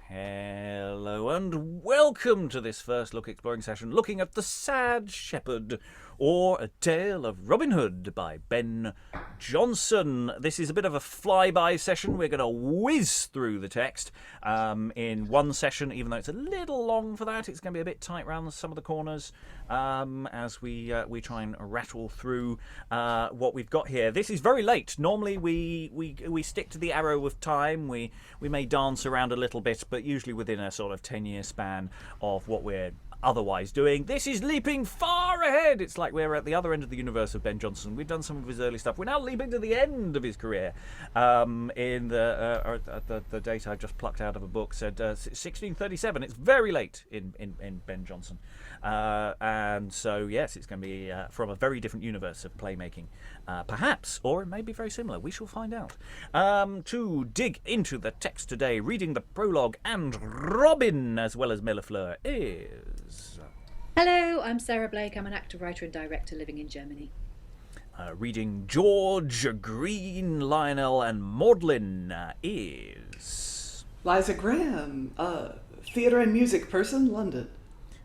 Hello and welcome to this first look exploring session looking at The Sad Shepherd, or A Tale of Robin Hood by Ben Jonson. This is a bit of a flyby session. We're going to whiz through the text in one session, even though it's a little long for that. It's going to be a bit tight around some of the corners as we try and rattle through what we've got here. This is very late. Normally we stick to the arrow of time. We may dance around a little bit, but usually within a sort of 10-year span of what we're otherwise doing. This is leaping far ahead. It's like we're at the other end of the universe of Ben Jonson. We've done some of his early stuff. We're now leaping to the end of his career. In the date I just plucked out of a book said 1637. It's very late in Ben Jonson. And so, yes, it's going to be from a very different universe of playmaking, perhaps, or it may be very similar. We shall find out. To dig into the text today, reading the prologue and Robin, as well as Mellifleur, is... Hello, I'm Sarah Blake. I'm an actor, writer and director living in Germany. Reading George, Green, Lionel and Maudlin is... Liza Graham, theatre and music person, London.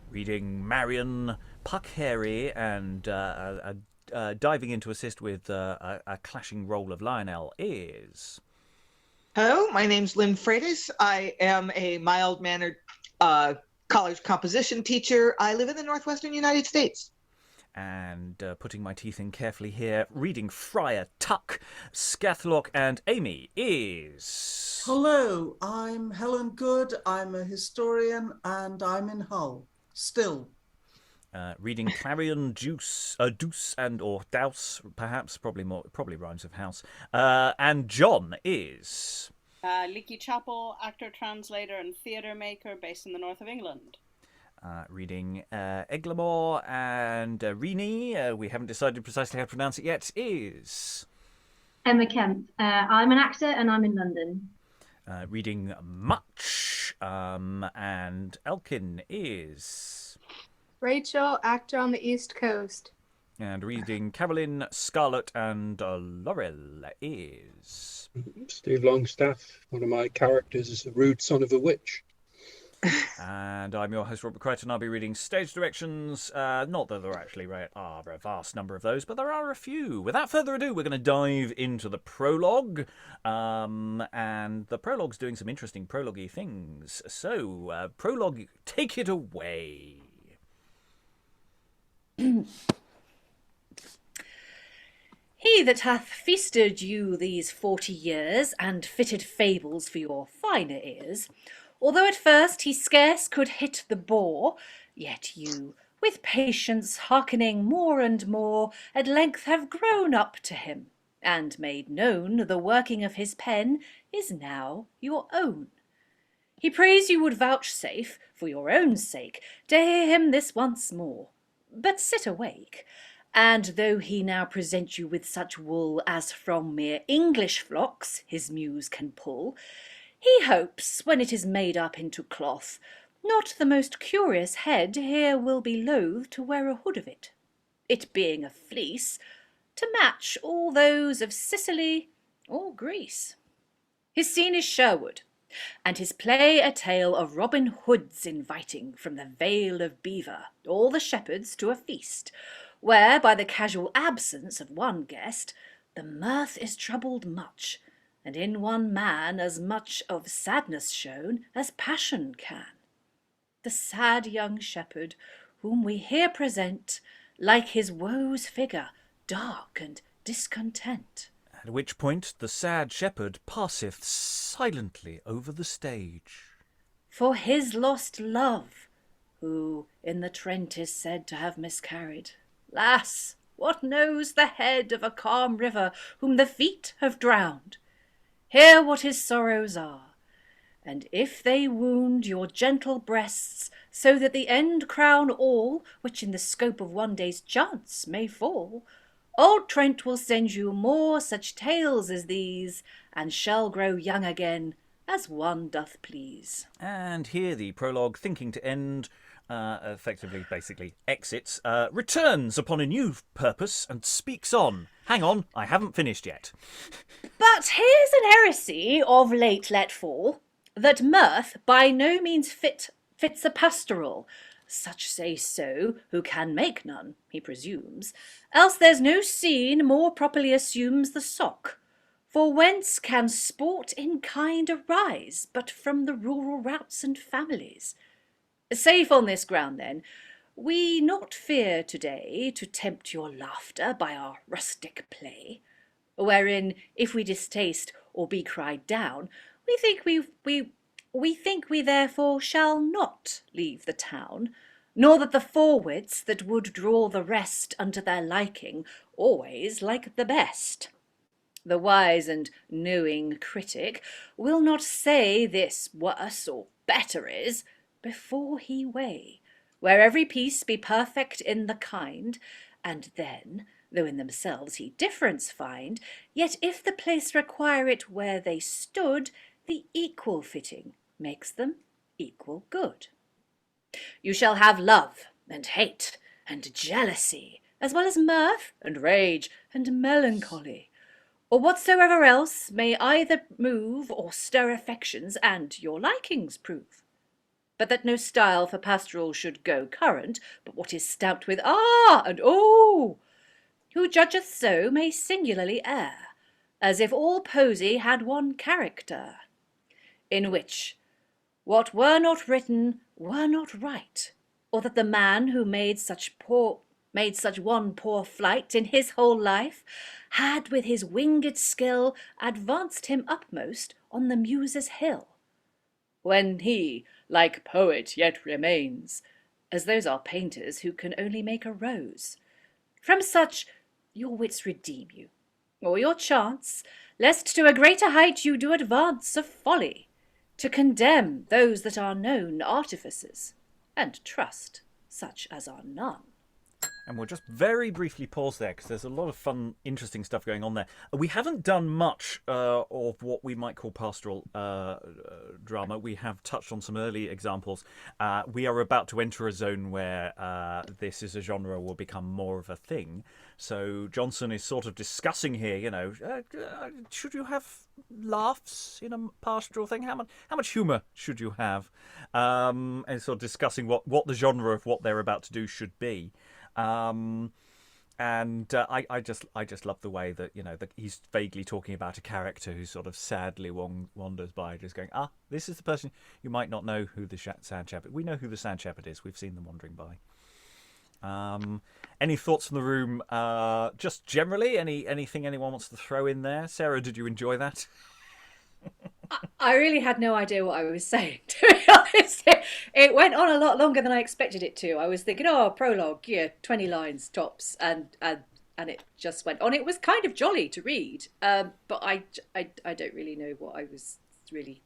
Reading Marian, Puck Harry, and diving in to assist with a clashing role of Lionel is... Hello, my name's Lynn Freitas. I am a mild-mannered college composition teacher. I live in the northwestern United States. And putting my teeth in carefully here, reading Friar Tuck, Scathlock and Amie is... Hello, I'm Helen Good. I'm a historian and I'm in Hull. Still. Reading Clarion, Douce and or Douce, perhaps, probably rhymes of house. And John is... Aliki, Chapple, actor, translator and theatre maker based in the north of England. Reading Aeglamour and Earine, we haven't decided precisely how to pronounce it yet, is... Kemp. I'm an actor and I'm in London. Reading Much, and Alken is... Rachael, actor on the East Coast. And reading Karolin, Scarlet and Lorel is... Steve Longstaffe. One of my characters is a rude son of a witch. And I'm your host, Robert Crighton. I'll be reading stage directions. Not that there actually are a vast number of those, but there are a few. Without further ado, we're going to dive into the prologue. And the prologue's doing some interesting prologue-y things. So, prologue, take it away. He that hath feasted you these 40 years, and fitted fables for your finer ears, although at first he scarce could hit the bore, yet you, with patience hearkening more and more, at length have grown up to him, and made known the working of his pen is now your own. He prays you would vouchsafe, for your own sake, to hear him this once more. But sit awake, and though he now present you with such wool as from mere English flocks his muse can pull, he hopes, when it is made up into cloth, not the most curious head here will be loath to wear a hood of it, it being a fleece, to match all those of Sicily or Greece. His scene is Sherwood, and his play a tale of Robin Hood's inviting from the Vale of Belvoir all the shepherds to a feast, where by the casual absence of one guest the mirth is troubled much, and in one man as much of sadness shown as passion can. The sad young shepherd, whom we here present, like his woes figure, dark and discontent. At which point the sad shepherd passeth silently over the stage. For his lost love, who in the Trent is said to have miscarried. Lass, what knows the head of a calm river whom the feet have drowned? Hear what his sorrows are, and if they wound your gentle breasts, so that the end crown all, which in the scope of one day's chance may fall, old Trent will send you more such tales as these, and shall grow young again, as one doth please. And here the prologue, thinking to end, effectively, basically, exits, returns upon a new purpose and speaks on. Hang on, I haven't finished yet. But here's an heresy of late let fall. that mirth by no means fits a pastoral. Such say so, who can make none, he presumes, else there's no scene more properly assumes the sock. For whence can sport in kind arise, but from the rural routes and families? Safe on this ground, then, we not fear today to tempt your laughter by our rustic play, wherein, if we distaste or be cried down, we think we therefore shall not leave the town, nor that the forwards that would draw the rest unto their liking always like the best. The wise and knowing critic will not say this worse or better is, before he weigh, where every piece be perfect in the kind, and then, though in themselves he difference find, yet if the place require it where they stood, the equal fitting makes them equal good. You shall have love and hate and jealousy, as well as mirth and rage and melancholy, or whatsoever else may either move or stir affections and your likings prove. But that no style for pastoral should go current, but what is stamped with ah and oh. Who judgeth so may singularly err, as if all poesy had one character, in which what were not written were not right, or that the man who made such one poor flight in his whole life had with his winged skill advanced him upmost on the Muses' hill, when he, like poet, yet remains, as those are painters who can only make a rose. From such your wits redeem you, or your chance, lest to a greater height you do advance of folly, to condemn those that are known artificers, and trust such as are none. And we'll just very briefly pause there because there's a lot of fun, interesting stuff going on there. We haven't done much of what we might call pastoral drama. We have touched on some early examples. We are about to enter a zone where this is a genre will become more of a thing. So Jonson is sort of discussing here, should you have laughs in a pastoral thing? How much humour should you have? And sort of discussing what the genre of what they're about to do should be. I just love the way that that he's vaguely talking about a character who sort of sadly wanders by, just going, this is the person. You might not know who the Sand Shepherd. We know who the Sand Shepherd is. We've seen them wandering by. Any thoughts from the room? Just generally, anything anyone wants to throw in there? Sarah, did you enjoy that? I really had no idea what I was saying, to be honest. It went on a lot longer than I expected it to. I was thinking, prologue, 20 lines tops, and it just went on. It was kind of jolly to read, but I don't really know what I was really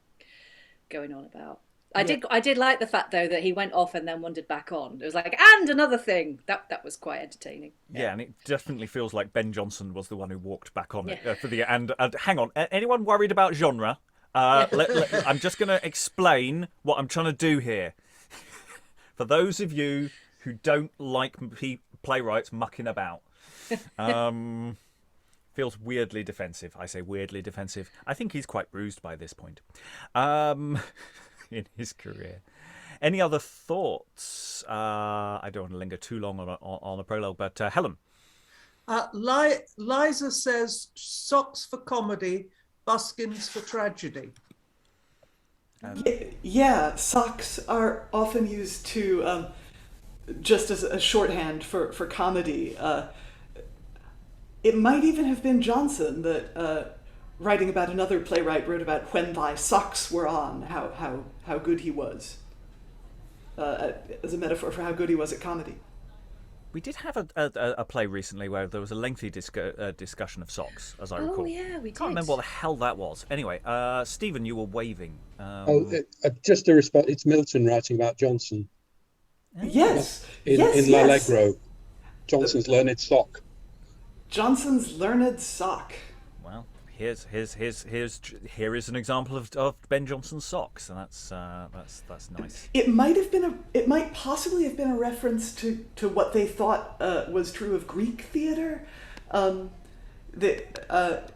going on about. I did like the fact, though, that he went off and then wandered back on. It was like, and another thing. That was quite entertaining. Yeah, and it definitely feels like Ben Jonson was the one who walked back on it for the. And hang on, anyone worried about genre? I'm just going to explain what I'm trying to do here. For those of you who don't like playwrights mucking about, feels weirdly defensive. I say weirdly defensive. I think he's quite bruised by this point. In his career. Any other thoughts? I don't want to linger too long on a prologue, but Helen. Liza says socks for comedy, buskins for tragedy. Yeah, socks are often used to just as a shorthand for comedy. It might even have been Jonson that writing about another playwright wrote about when thy socks were on, how good he was, as a metaphor for how good he was at comedy. We did have a play recently where there was a lengthy discussion of socks, as I recall. Oh yeah, we did. I can't remember what the hell that was. Anyway, Stephen, you were waving. Just a response. It's Milton writing about Jonson. Yes. In L'Allegro, Jonson's learned sock. Jonson's learned sock. Well, here is an example of Ben Jonson's socks, and that's nice. It might possibly have been a reference to what they thought was true of Greek theater.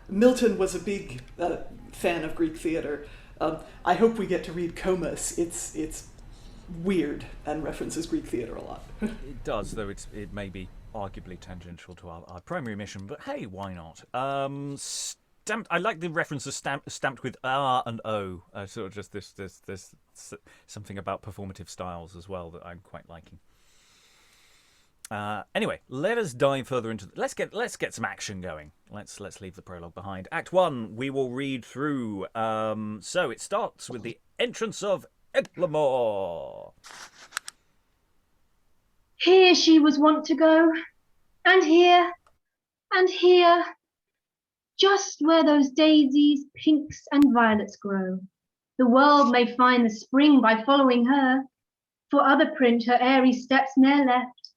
Milton was a big fan of Greek theater, I hope we get to read Comus. It's weird and references Greek theatre a lot. It does, though it may be arguably tangential to our primary mission, but hey, why not? Stamped. I like the references stamped with R and O. Sort of just this something about performative styles as well that I'm quite liking. Anyway, let us dive further into. Let's get some action going. Let's leave the prologue behind. Act 1, we will read through. So it starts with the entrance of Aeglamour. Here she was wont to go, and here, just where those daisies, pinks, and violets grow. The world may find the spring by following her, for other print her airy steps ne'er left.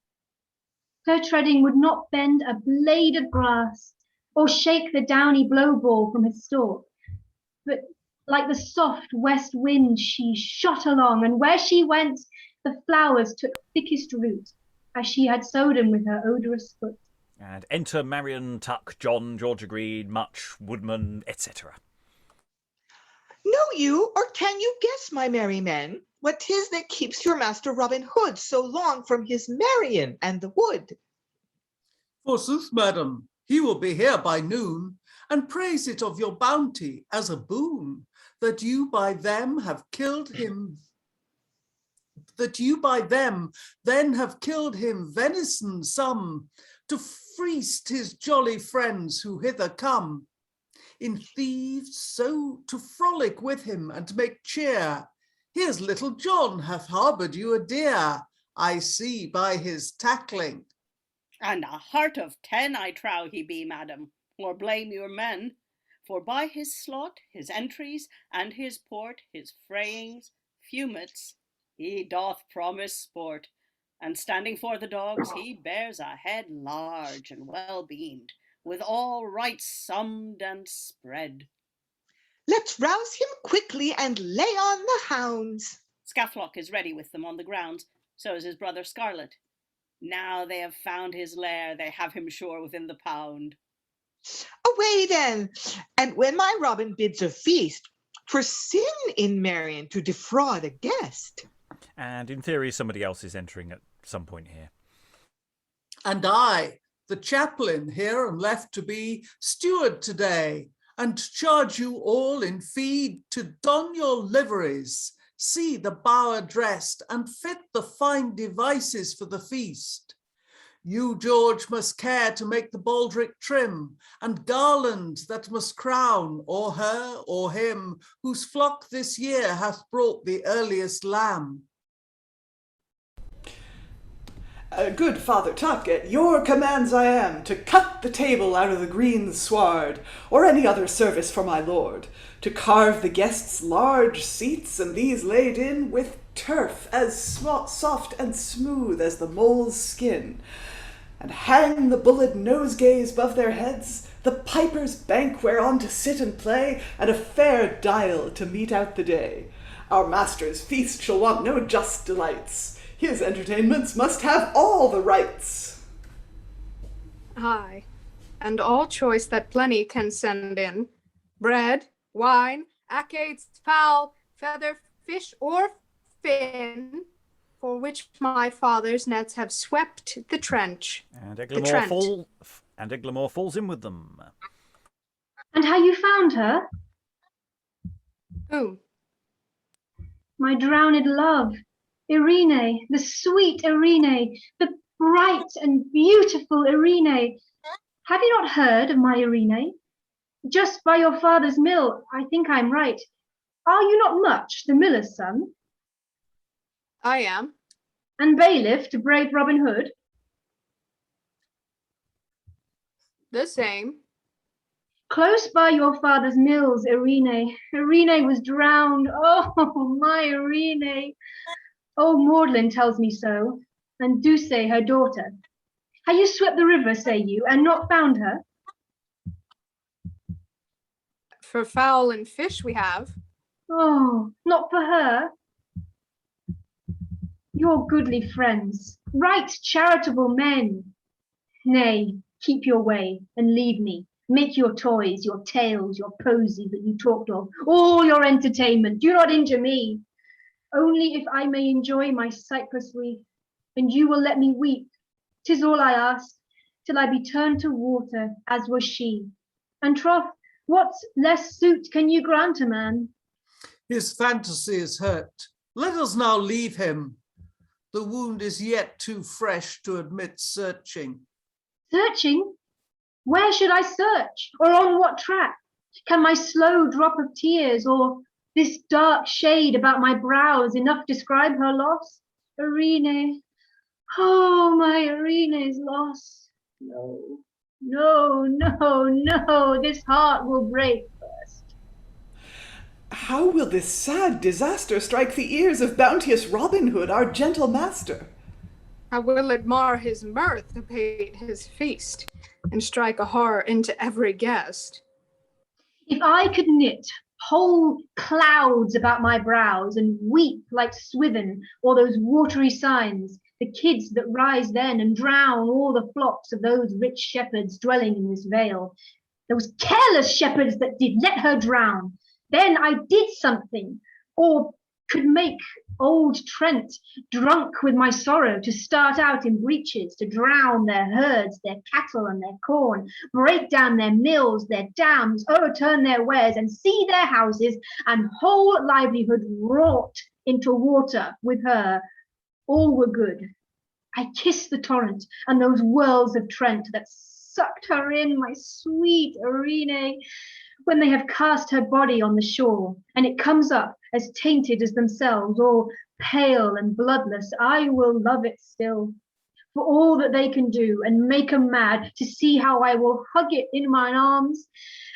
Her treading would not bend a blade of grass, or shake the downy blowball from his stalk, but like the soft west wind she shot along, and where she went, the flowers took thickest root, as she had sowed them with her odorous foot. And enter Marian, Tuck, John, George Agreed, Much, Woodman, etc. Know you, or can you guess, my merry men, what 'tis that keeps your master Robin Hood so long from his Marian and the wood? Forsooth, madam, he will be here by noon, and praise it of your bounty as a boon, that you by them have killed him, then have killed him venison some, to feast his jolly friends who hither come. In thieves so to frolic with him and make cheer. Here's little John hath harboured you a deer, I see by his tackling. And a heart of 10 I trow he be, madam, or blame your men. For by his slot, his entries, and his port, his frayings, fumets, he doth promise sport. And standing for the dogs, he bears a head large and well beamed, with all rights summed and spread. Let's rouse him quickly and lay on the hounds. Scathlock is ready with them on the grounds, so is his brother Scarlet. Now they have found his lair, they have him sure within the pound. Away then, and when my Robin bids a feast, 'twere sin in Marian to defraud a guest. And in theory, somebody else is entering at some point here. And I, the chaplain, here am left to be steward today, and charge you all in fee to don your liveries, see the bower dressed, and fit the fine devices for the feast. You, George, must care to make the baldric trim, and garland that must crown or her or him, whose flock this year hath brought the earliest lamb. Good Father Tuck, at your commands I am, to cut the table out of the green sward, or any other service for my lord, to carve the guests' large seats, and these laid in with turf as soft and smooth as the mole's skin, and hang the bulled nosegays above their heads, the piper's bank whereon to sit and play, and a fair dial to mete out the day. Our master's feast shall want no just delights. His entertainments must have all the rights. Aye, and all choice that plenty can send in. Bread, wine, acades, fowl, feather, fish, or fin, for which my father's nets have swept the trench. And Aeglamour falls in with them. And how you found her? Who? My drowned love, Earine, the sweet Earine, the bright and beautiful Earine. Have you not heard of my Earine? Just by your father's mill, I think I'm right. Are you not Much, the miller's son? I am. And bailiff to brave Robin Hood? The same. Close by your father's mills, Earine. Earine was drowned. Oh, my Earine. Oh, Maudlin tells me so, and Douce, her daughter. Have you swept the river, say you, and not found her? For fowl and fish we have. Oh, not for her? Your goodly friends, right charitable men. Nay, keep your way, and leave me, Make your toys, your tales, your posies that you talked of, all your entertainment. Do not injure me. Only if I may enjoy my cypress wreath, and you will let me weep. 'Tis all I ask, till I be turned to water, as was she. And troth, what less suit can you grant a man? His fantasy is hurt. Let us now leave him. The wound is yet too fresh to admit searching. Searching? Where should I search? Or on what track? Can my slow drop of tears, or this dark shade about my brows enough describe her loss? Earine, oh, my Eurine's loss. No, no, no, no, this heart will break first. How will this sad disaster strike the ears of bounteous Robin Hood, our gentle master? How will it mar his mirth, abate his feast, and strike a horror into every guest? If I could knit whole clouds about my brows and weep like Swithin or those watery signs, the kids that rise then and drown all the flocks of those rich shepherds dwelling in this vale, those careless shepherds that did let her drown, then I did something, or could make old Trent drunk with my sorrow to start out in breaches, to drown their herds, their cattle and their corn, break down their mills, their dams, overturn their wares, and see their houses and whole livelihood wrought into water with her. All were good. I kissed the torrent and those whirls of Trent that sucked her in, my sweet Earine, when they have cast her body on the shore, and it comes up as tainted as themselves, all pale and bloodless. I will love it still, for all that they can do, and make 'em mad to see how I will hug it in mine arms,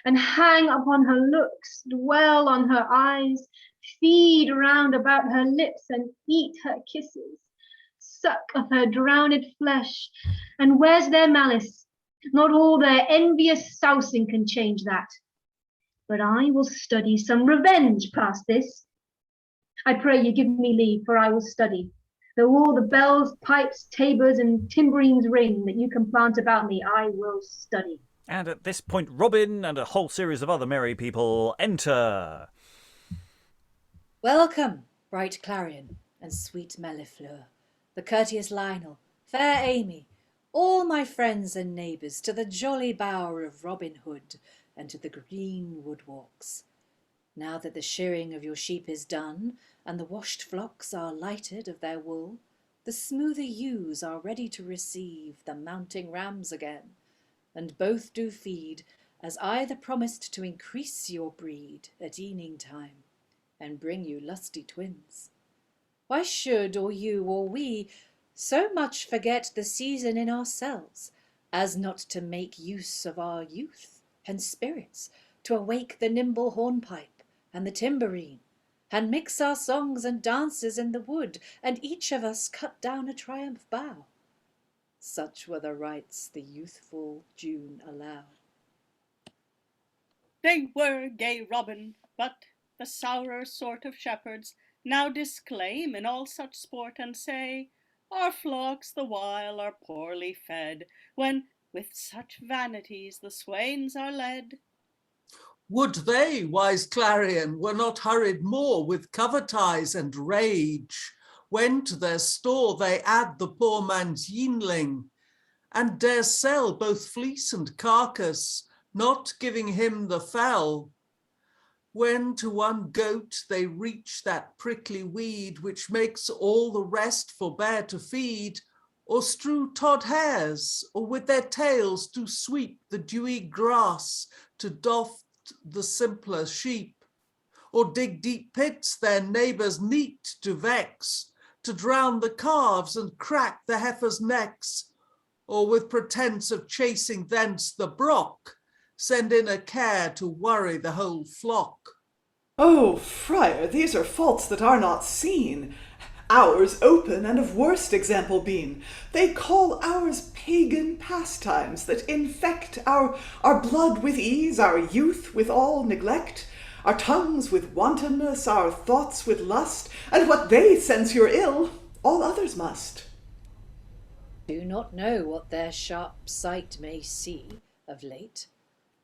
and hang upon her looks, dwell on her eyes, feed round about her lips, and eat her kisses, suck of her drowned flesh. And where's their malice? Not all their envious sousing can change that. But I will study some revenge past this. I pray you give me leave, for I will study. Though all the bells, pipes, tabors, and timbrines ring that you can plant about me, I will study. And at this point, Robin and a whole series of other merry people enter. Welcome, bright Clarion and sweet Mellifleur, the courteous Lionel, fair Amie, all my friends and neighbours, to the jolly bower of Robin Hood, and to the green wood walks. Now that the shearing of your sheep is done, and the washed flocks are lighted of their wool, the smoother ewes are ready to receive the mounting rams again, and both do feed, as either promised to increase your breed at evening time, and bring you lusty twins. Why should or you or we so much forget the season in ourselves, as not to make use of our youth and spirits, to awake the nimble hornpipe and the timbrine, and mix our songs and dances in the wood, and each of us cut down a triumph bough? Such were the rites the youthful June allow. They were gay Robin, but the sourer sort of shepherds now disclaim in all such sport, and say, our flocks the while are poorly fed, when with such vanities the swains are led. Would they, wise Clarion, were not hurried more with covetise and rage, when to their store they add the poor man's yeanling, and dare sell both fleece and carcass, not giving him the fell. When to one goat they reach that prickly weed, which makes all the rest forbear to feed, or strew tod hairs, or with their tails do sweep the dewy grass to doff the simpler sheep, or dig deep pits their neighbours neat to vex, to drown the calves and crack the heifers' necks, or with pretence of chasing thence the brock, send in a care to worry the whole flock. Oh, friar, these are faults that are not seen. Ours open and of worst example been. They call ours pagan pastimes that infect our blood with ease, our youth with all neglect, our tongues with wantonness, our thoughts with lust, and what they censure ill, all others must. Do not know what their sharp sight may see of late,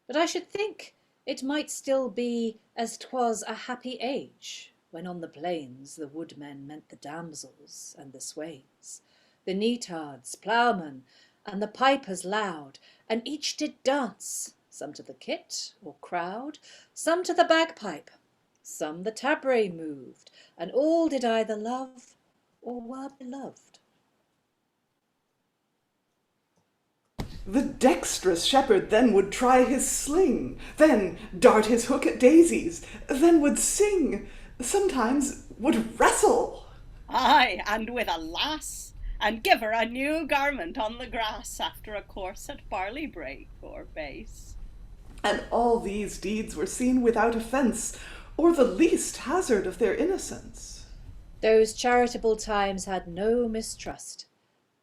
But I should think it might still be as 'twas a happy age, when on the plains the woodmen meant the damsels and the swains, the neatards, ploughmen, and the pipers loud, and each did dance, some to the kit or crowd, some to the bagpipe, some the tabret moved, and all did either love or were beloved. The dexterous shepherd then would try his sling, then dart his hook at daisies, then would sing, sometimes would wrestle. Ay, and with a lass, and give her a new garment on the grass after a course at barley brake or base. And all these deeds were seen without offence, or the least hazard of their innocence. Those charitable times had no mistrust.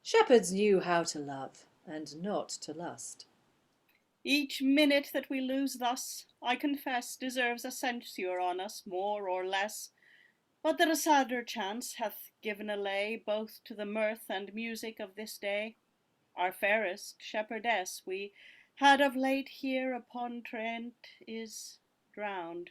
Shepherds knew how to love, and not to lust. Each minute that we lose thus, I confess, deserves a censure on us, more or less. But that a sadder chance hath given a lay both to the mirth and music of this day. Our fairest shepherdess we had of late here upon Trent is drowned,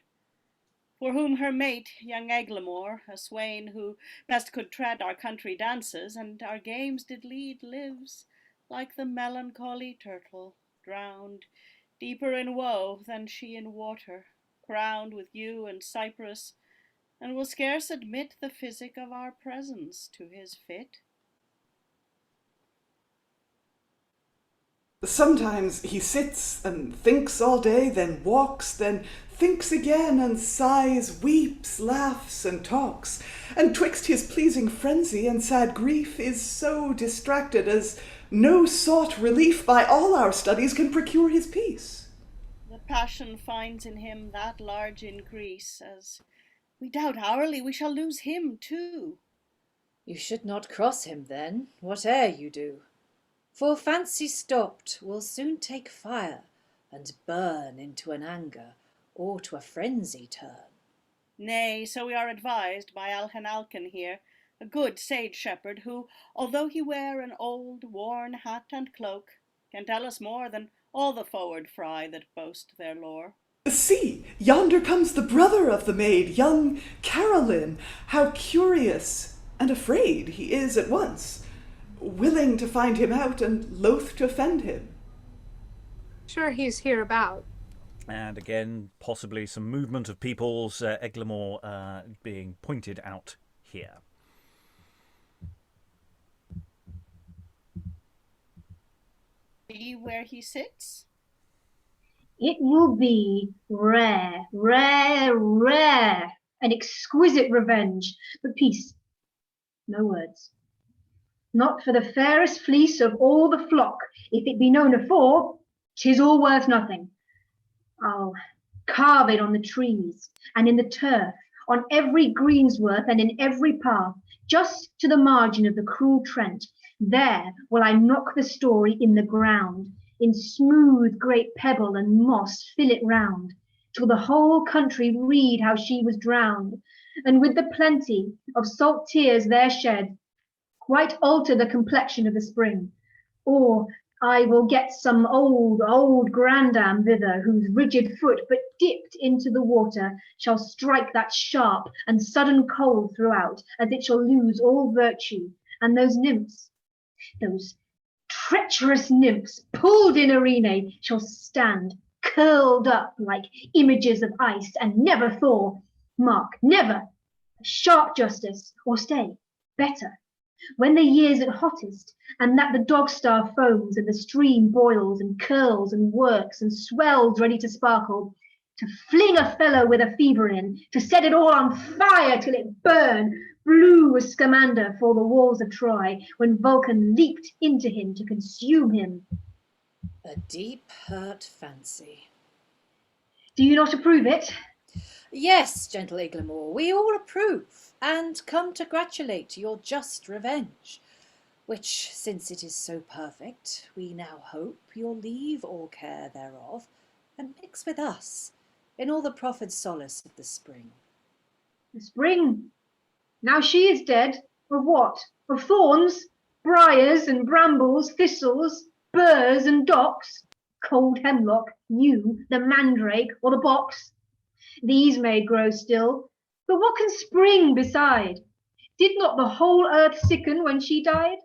for whom her mate, young Aeglamour, a swain who best could tread our country dances and our games did lead, lives like the melancholy turtle, drowned, deeper in woe than she in water, crowned with yew and cypress, and will scarce admit the physic of our presence to his fit. Sometimes he sits and thinks all day, then walks, then thinks again, and sighs, weeps, laughs, and talks, and twixt his pleasing frenzy and sad grief is so distracted as no sought relief by all our studies can procure his peace. The passion finds in him that large increase, as we doubt hourly we shall lose him too. You should not cross him then, whate'er you do. For fancy stopped will soon take fire, and burn into an anger, or to a frenzy turn. Nay, so we are advised by Alken here, a good sage shepherd, who, although he wear an old worn hat and cloak, can tell us more than all the forward fry that boast their lore. See, yonder comes the brother of the maid, young Karolin. How curious and afraid he is at once, willing to find him out and loath to offend him. Sure he's hereabout. And again, possibly some movement of peoples, Aeglamour being pointed out here. See where he sits? It will be rare, an exquisite revenge. But peace, no words. Not for the fairest fleece of all the flock. If it be known afore, 'tis all worth nothing. I'll carve it on the trees and in the turf, on every greensworth and in every path, just to the margin of the cruel Trent. There will I knock the story in the ground, in smooth great pebble and moss fill it round, till the whole country read how she was drowned, and with the plenty of salt tears there shed, quite alter the complexion of the spring. Or I will get some old grandam thither, whose rigid foot, but dipped into the water, shall strike that sharp and sudden cold throughout, as it shall lose all virtue. And those nymphs, those treacherous nymphs, pulled in Earine, shall stand curled up like images of ice, and never thaw. Mark, never. Sharp justice, or stay, better. When the year's at hottest, and that the dog-star foams, and the stream boils, and curls, and works, and swells ready to sparkle, to fling a fellow with a fever in, to set it all on fire till it burn, blue as Scamander for the walls of Troy, when Vulcan leaped into him to consume him. A deep hurt fancy. Do you not approve it? Yes, gentle Aeglamour, we all approve, and come to gratulate your just revenge, which, since it is so perfect, we now hope you'll leave all care thereof, and mix with us in all the proffered solace of the spring. The spring? Now she is dead, of what? Of thorns, briars and brambles, thistles, burrs and docks, cold hemlock, You, the mandrake, or the box? These may grow still, but what can spring beside? Did not the whole earth sicken when she died?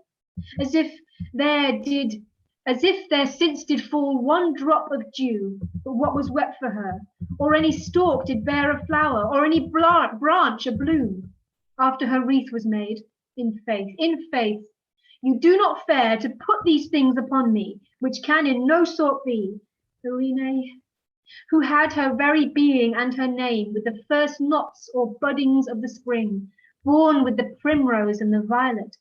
As if there since did fall one drop of dew, but what was wet for her, or any stalk did bear a flower, or any branch a bloom, after her wreath was made, in faith, you do not fare to put these things upon me, which can in no sort be, Earine, who had her very being and her name with the first knots or buddings of the spring, born with the primrose and the violet,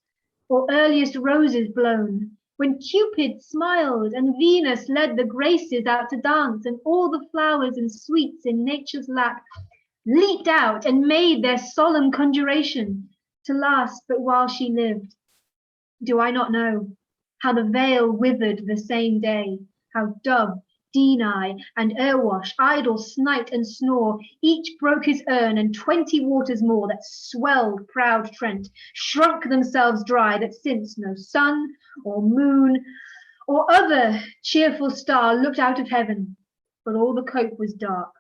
or earliest roses blown, when Cupid smiled and Venus led the Graces out to dance, and all the flowers and sweets in nature's lap leaped out and made their solemn conjuration to last but while she lived. Do I not know how the veil withered the same day, how dove, Deni, and Erewash, idle snight and snore, each broke his urn, and 20 waters more that swelled proud Trent shrunk themselves dry, that since no sun or moon or other cheerful star looked out of heaven, but all the cope was dark,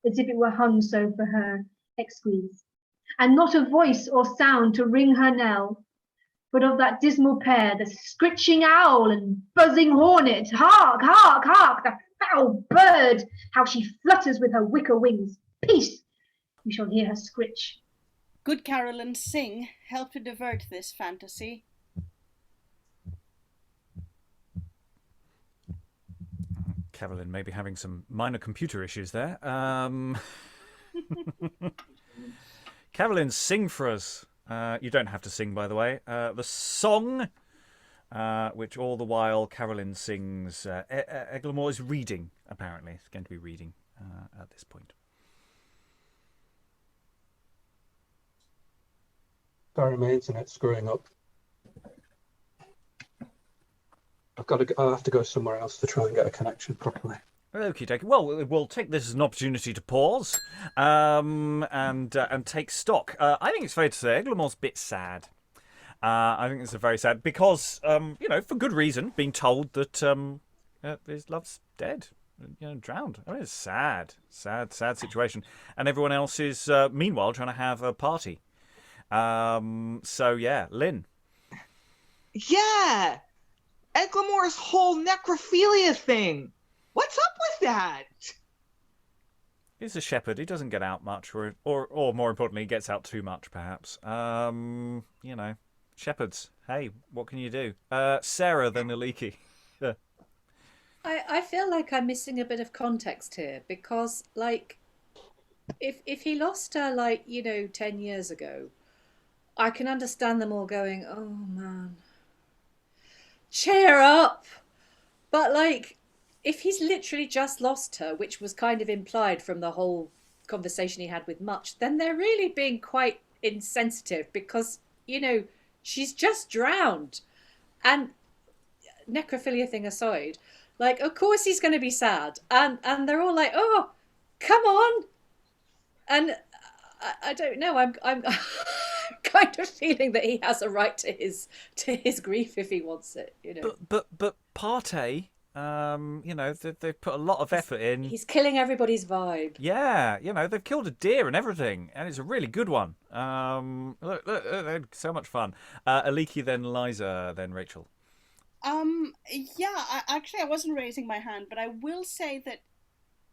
as if it were hung so for her exquise, and not a voice or sound to ring her knell, but of that dismal pair, the scritching owl and buzzing hornet. Hark, hark, hark, the foul bird, how she flutters with her wicker wings. Peace! You shall hear her scritch. Good Karolin, sing, help to divert this fantasy. Karolin may be having some minor computer issues there. Karolin, sing for us. You don't have to sing, by the way. The song, which all the while Karolin sings. Aeglamour is reading, apparently. It's going to be reading at this point. Sorry, my internet's screwing up. I'll have to go somewhere else to try and get a connection properly. Okie dokie. Well, we'll take this as an opportunity to pause and take stock. I think it's fair to say Aeglamour's a bit sad. I think it's a very sad because, for good reason, being told that his love's dead, drowned. I mean, it's sad situation, and everyone else is meanwhile trying to have a party. So yeah, Lynn. Yeah, Aeglamour's whole necrophilia thing. What's up with that? He's a shepherd. He doesn't get out much, or more importantly, he gets out too much, perhaps. Shepherds. Hey, what can you do? Sarah, then Aliki. I feel like I'm missing a bit of context here because, if he lost her, 10 years ago, I can understand them all going, oh, man, cheer up. But, if he's literally just lost her, which was kind of implied from the whole conversation he had with Much, then they're really being quite insensitive because, she's just drowned. And necrophilia thing aside, of course he's going to be sad. And they're all like, oh, come on. And I don't know, I'm kind of feeling that he has a right to his grief if he wants it, But Partey... they've put a lot of effort in. He's killing everybody's vibe. Yeah, they've killed a deer and everything, and it's a really good one. Look, they had so much fun. Aliki, then Liza, then Rachael. Actually, I wasn't raising my hand, but I will say that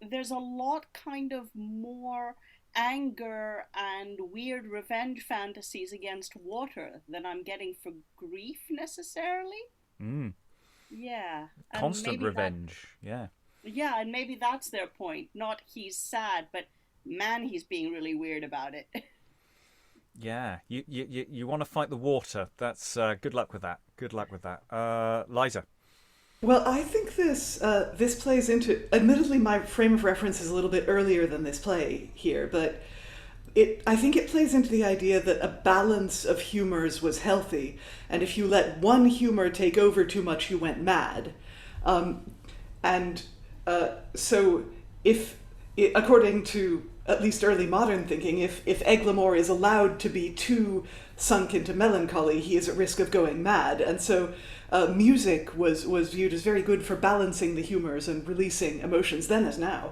there's a lot kind of more anger and weird revenge fantasies against water than I'm getting for grief necessarily. Yeah. Constant revenge. Yeah. Yeah, and maybe that's their point. Not he's sad, but man, he's being really weird about it. Yeah. You want to fight the water. That's good luck with that. Good luck with that. Liza. Well, I think this plays into... Admittedly, my frame of reference is a little bit earlier than this play here, but I think it plays into the idea that a balance of humors was healthy, and if you let one humor take over too much, you went mad. So if, according to at least early modern thinking, if Aeglamour is allowed to be too sunk into melancholy, he is at risk of going mad. And so music was viewed as very good for balancing the humors and releasing emotions then as now.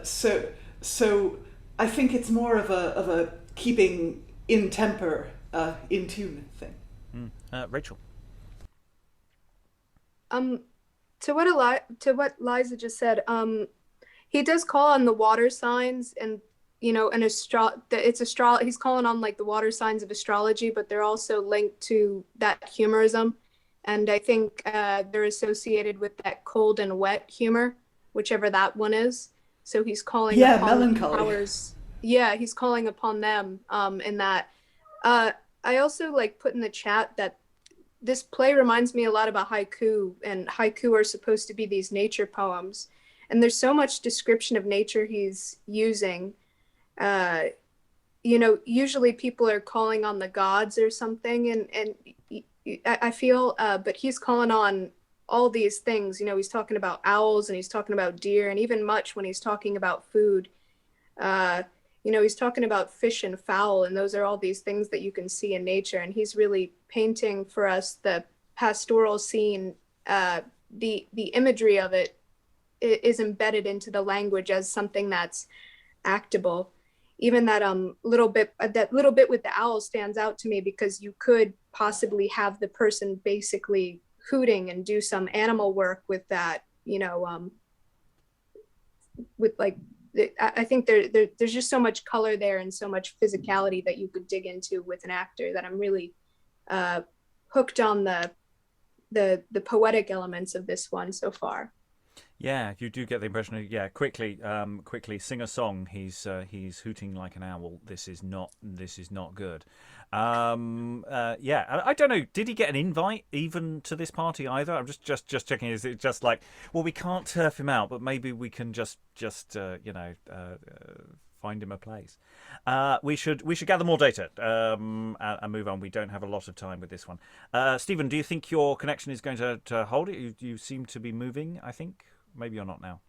So I think it's more of a keeping in temper, in tune thing. Rachael. To what Liza just said, he does call on the water signs, and he's calling on like the water signs of astrology, but they're also linked to that humorism, and I think they're associated with that cold and wet humor, whichever that one is. So he's calling upon melancholy. the powers. Yeah, he's calling upon them in that. I also like put in the chat that this play reminds me a lot about haiku, and haiku are supposed to be these nature poems. And there's so much description of nature he's using. Usually people are calling on the gods or something, and I feel, but he's calling on all these things. He's talking about owls, and he's talking about deer, and even much when he's talking about food. He's talking about fish and fowl, and those are all these things that you can see in nature. And he's really painting for us the pastoral scene. The imagery of it is embedded into the language as something that's actable. Even that little bit with the owl stands out to me, because you could possibly have the person basically hooting and do some animal work with that, with like, I think there's just so much color there and so much physicality that you could dig into with an actor, that I'm really hooked on the poetic elements of this one so far. Yeah, you do get the impression of quickly sing a song. He's hooting like an owl. This is not good. I don't know. Did he get an invite even to this party either? I'm just checking. Is it just like, well, we can't turf him out, but maybe we can just find him a place. We should gather more data and move on. We don't have a lot of time with this one. Stephen, do you think your connection is going to hold it? You seem to be moving, I think. Maybe you're not now.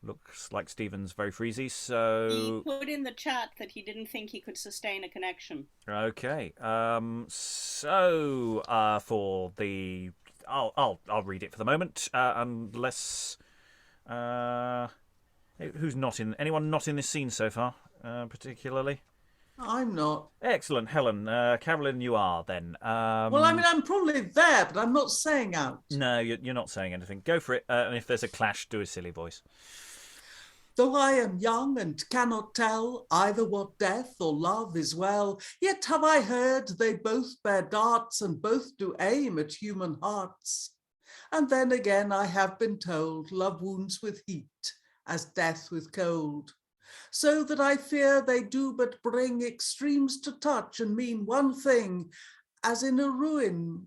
Looks like Stephen's very freezy, so... He put in the chat that he didn't think he could sustain a connection. Okay. For the... I'll read it for the moment, unless... Who's not in... Anyone not in this scene so far, particularly? I'm not. Excellent, Helen. Karolin, you are then. Well, I mean, I'm probably there, but I'm not saying out. No, you're not saying anything. Go for it. And if there's a clash, do a silly voice. Though I am young and cannot tell either what death or love is well, yet have I heard they both bear darts and both do aim at human hearts. And then again I have been told love wounds with heat as death with cold. So that I fear they do but bring extremes to touch and mean one thing, as in a ruin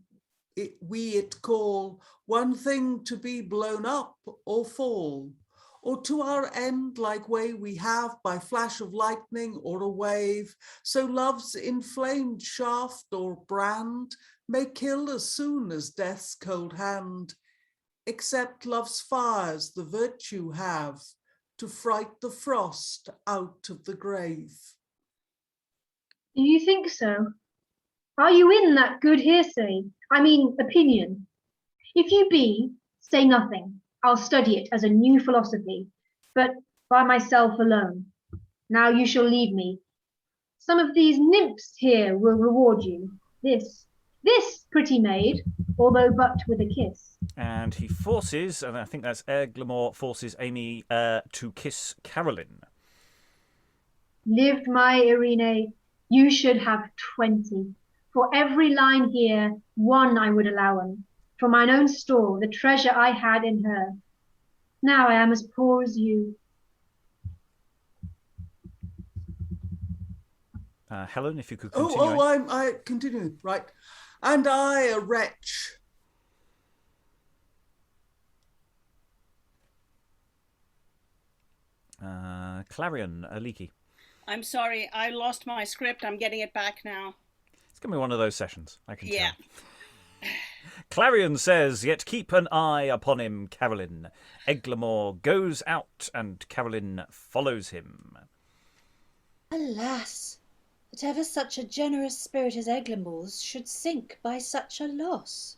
we it call, one thing to be blown up or fall, or to our end like way we have by flash of lightning or a wave, so love's inflamed shaft or brand may kill as soon as death's cold hand, except love's fires the virtue have to fright the frost out of the grave. Do you think so? Are you in that good opinion? If you be, say nothing. I'll study it as a new philosophy, but by myself alone. Now you shall leave me. Some of these nymphs here will reward you. This pretty maid, although but with a kiss. And he forces, and I think that's Aeglamour, forces Amie to kiss Karolin. Lived my Earine, you should have 20. For every line here, one I would allow for mine own store, the treasure I had in her. Now I am as poor as you. Helen, if you could continue. I continue, right. And I, a wretch. Clarion, Aliki. I'm sorry, I lost my script. I'm getting it back now. It's going to be one of those sessions, I can tell. Clarion says, yet keep an eye upon him, Karolin. Aeglamour goes out, and Karolin follows him. Alas, that ever such a generous spirit as Aeglamour's should sink by such a loss.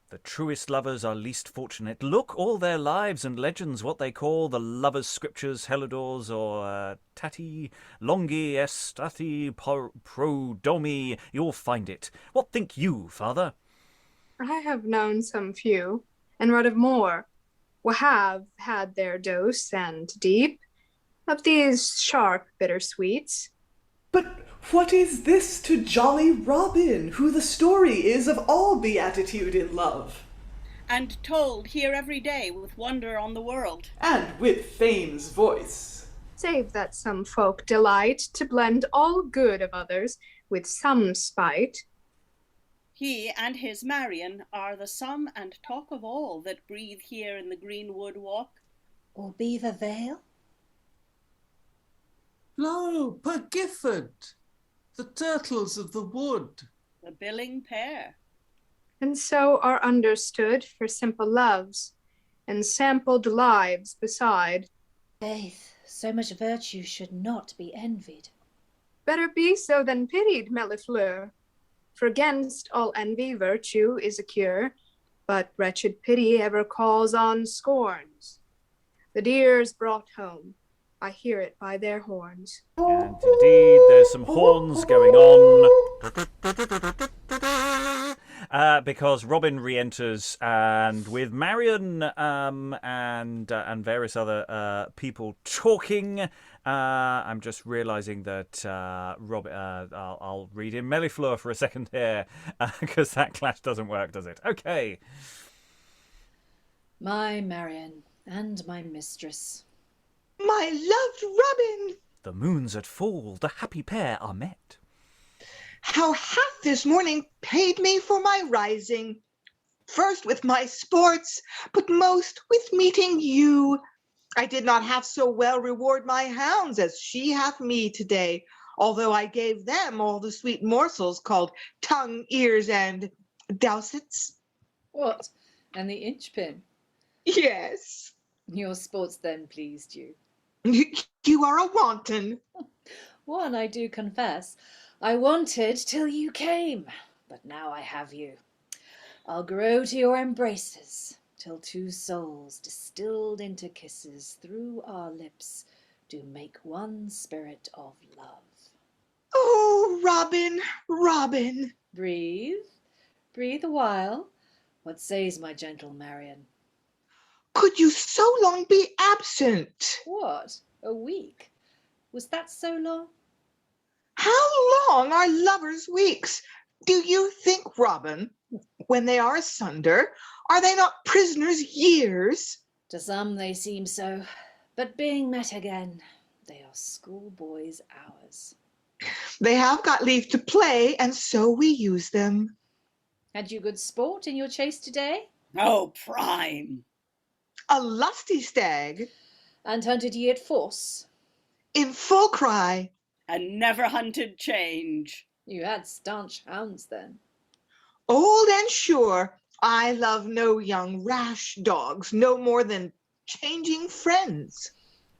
The truest lovers are least fortunate. Look, all their lives and legends, what they call the lovers' scriptures, Helidors, or Tati, Longi, Estati, Prodomi, you'll find it. What think you, father? I have known some few, and read of more, who have had their dose and deep of these sharp bittersweets. But what is this to jolly Robin, who the story is of all beatitude in love? And told here every day with wonder on the world. And with fame's voice. Save that some folk delight to blend all good of others with some spite. He and his Marian are the sum and talk of all that breathe here in the greenwood walk. Or Beaver Vale? Lo, per Gifford, the turtles of the wood. The billing pair. And so are understood for simple loves, and sampled lives beside. Faith, so much virtue should not be envied. Better be so than pitied, Mellifleur. For against all envy virtue is a cure, but wretched pity ever calls on scorns. The deer's brought home, I hear it by their horns. And indeed, there's some horns going on. Because Robin re-enters, and with Marian and various other people talking, I'm just realising that I'll read in Mellifleur for a second here, because that clash doesn't work, does it? Okay. My Marian and my mistress. My loved Robin! The moon's at full, the happy pair are met. How hath this morning paid me for my rising, first with my sports, but most with meeting you. I did not half so well reward my hounds as she hath me today, although I gave them all the sweet morsels called tongue, ears, and dowsets. What? And the inchpin? Yes. Your sports then pleased you. You are a wanton. One, I do confess. I wanted till you came, but now I have you. I'll grow to your embraces, till two souls distilled into kisses through our lips do make one spirit of love. Oh, Robin, Robin. Breathe, breathe a while. What says my gentle Marian? Could you so long be absent? What, a week? Was that so long? How long are lovers' weeks? Do you think, Robin, when they are asunder, are they not prisoners' years? To some they seem so, but being met again, they are schoolboys' hours. They have got leave to play, and so we use them. Had you good sport in your chase today? Oh, prime! A lusty stag. And hunted ye at force? In full cry. And never hunted change. You had staunch hounds then. Old and sure, I love no young rash dogs, no more than changing friends.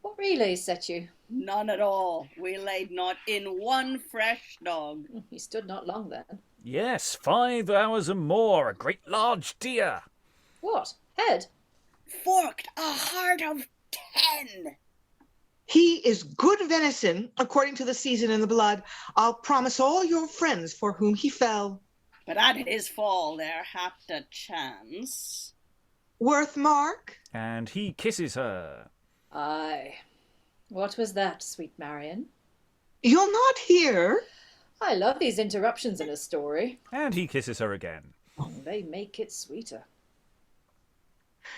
What relays set you? None at all. We laid not in one fresh dog. You stood not long then. Yes, 5 hours and more, a great large deer. What? Head? Forked a heart of 10. He is good venison, according to the season and the blood. I'll promise all your friends for whom he fell. But at his fall there happed a chance. Worth mark? And he kisses her. Aye. What was that, sweet Marian? You'll not hear? I love these interruptions in a story. And he kisses her again. They make it sweeter.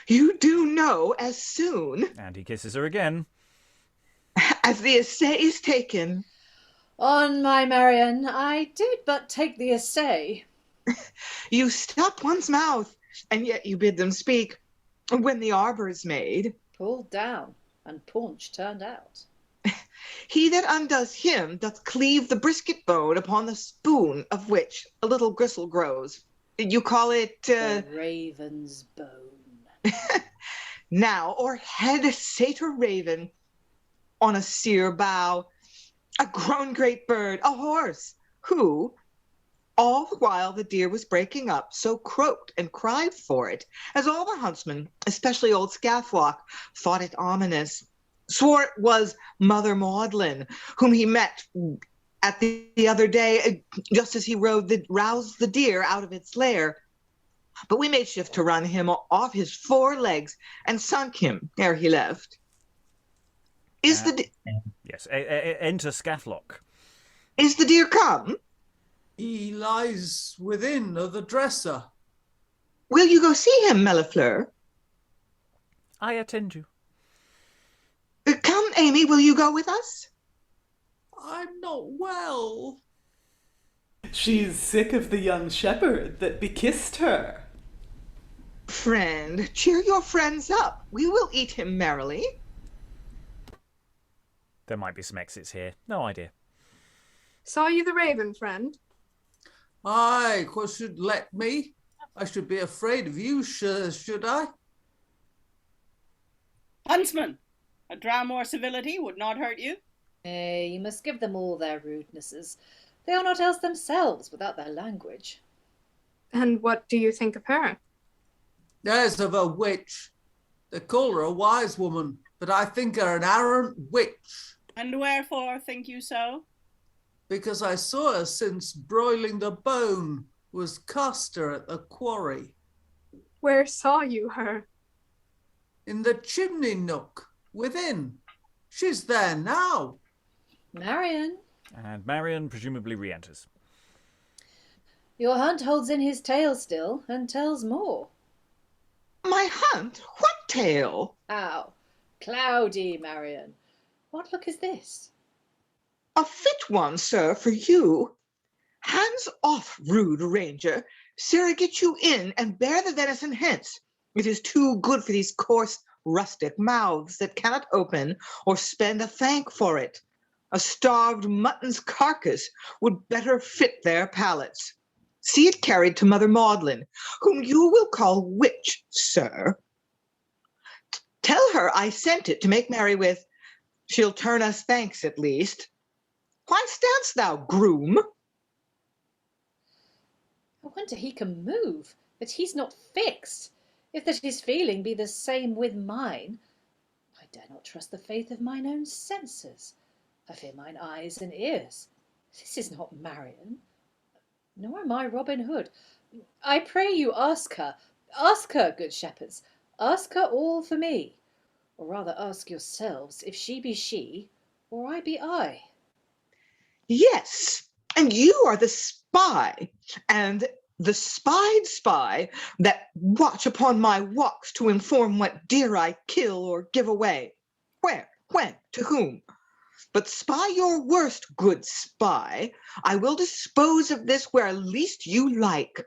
You do know as soon And he kisses her again. as the essay is taken. On my Marian, I did but take the essay. You stop one's mouth, and yet you bid them speak when the arbor's made. Pulled down, and paunch turned out. He that undoes him doth cleave the brisket bone upon the spoon of which a little gristle grows. You call it, The raven's bone. now, or head satyr raven on a sere bough, a grown great bird, a horse, who, all the while the deer was breaking up, so croaked and cried for it, as all the huntsmen, especially old Scathlock, thought it ominous, swore it was Mother Maudlin, whom he met at the other day, just as he roused the deer out of its lair. But we made shift to run him off his 4 legs and sunk him ere he left. Yes, enter Scathlock. Is the deer come? He lies within the dresser. Will you go see him, Mellifleur? I attend you. Come, Amie, will you go with us? I'm not well. She's sick of the young shepherd that bekissed her. Friend, cheer your friends up. We will eat him merrily. There might be some exits here. No idea. Saw you the raven, friend? Aye, 'cause should let me. I should be afraid of you, should I? Huntsman, a drow more civility would not hurt you. You must give them all their rudenesses. They are not else themselves without their language. And what do you think of her? As of a witch. They call her a wise woman, but I think her an arrant witch. And wherefore think you so? Because I saw her since broiling the bone was cast her at the quarry. Where saw you her? In the chimney nook within. She's there now. Marian. And Marian presumably re-enters. Your hunt holds in his tale still, and tells more. My hunt? What tale? How cloudy, Marian. What look is this? A fit one, sir, for you. Hands off, rude ranger. Sirrah, get you in and bear the venison hence. It is too good for these coarse rustic mouths that cannot open or spend a thank for it. A starved mutton's carcass would better fit their palates. See it carried to Mother Maudlin, whom you will call witch, sir. Tell her I sent it to make merry with. She'll turn us thanks at least. Why standst thou, groom? I wonder he can move, but he's not fixed. If that his feeling be the same with mine, I dare not trust the faith of mine own senses. I fear mine eyes and ears. This is not Marian, nor am I Robin Hood. I pray you ask her, good shepherds, ask her all for me, or rather ask yourselves if she be she, or I be I. Yes, and you are the spy, and the spied spy that watch upon my walks to inform what deer I kill or give away. Where, when, to whom? But spy your worst, good spy. I will dispose of this where least you like.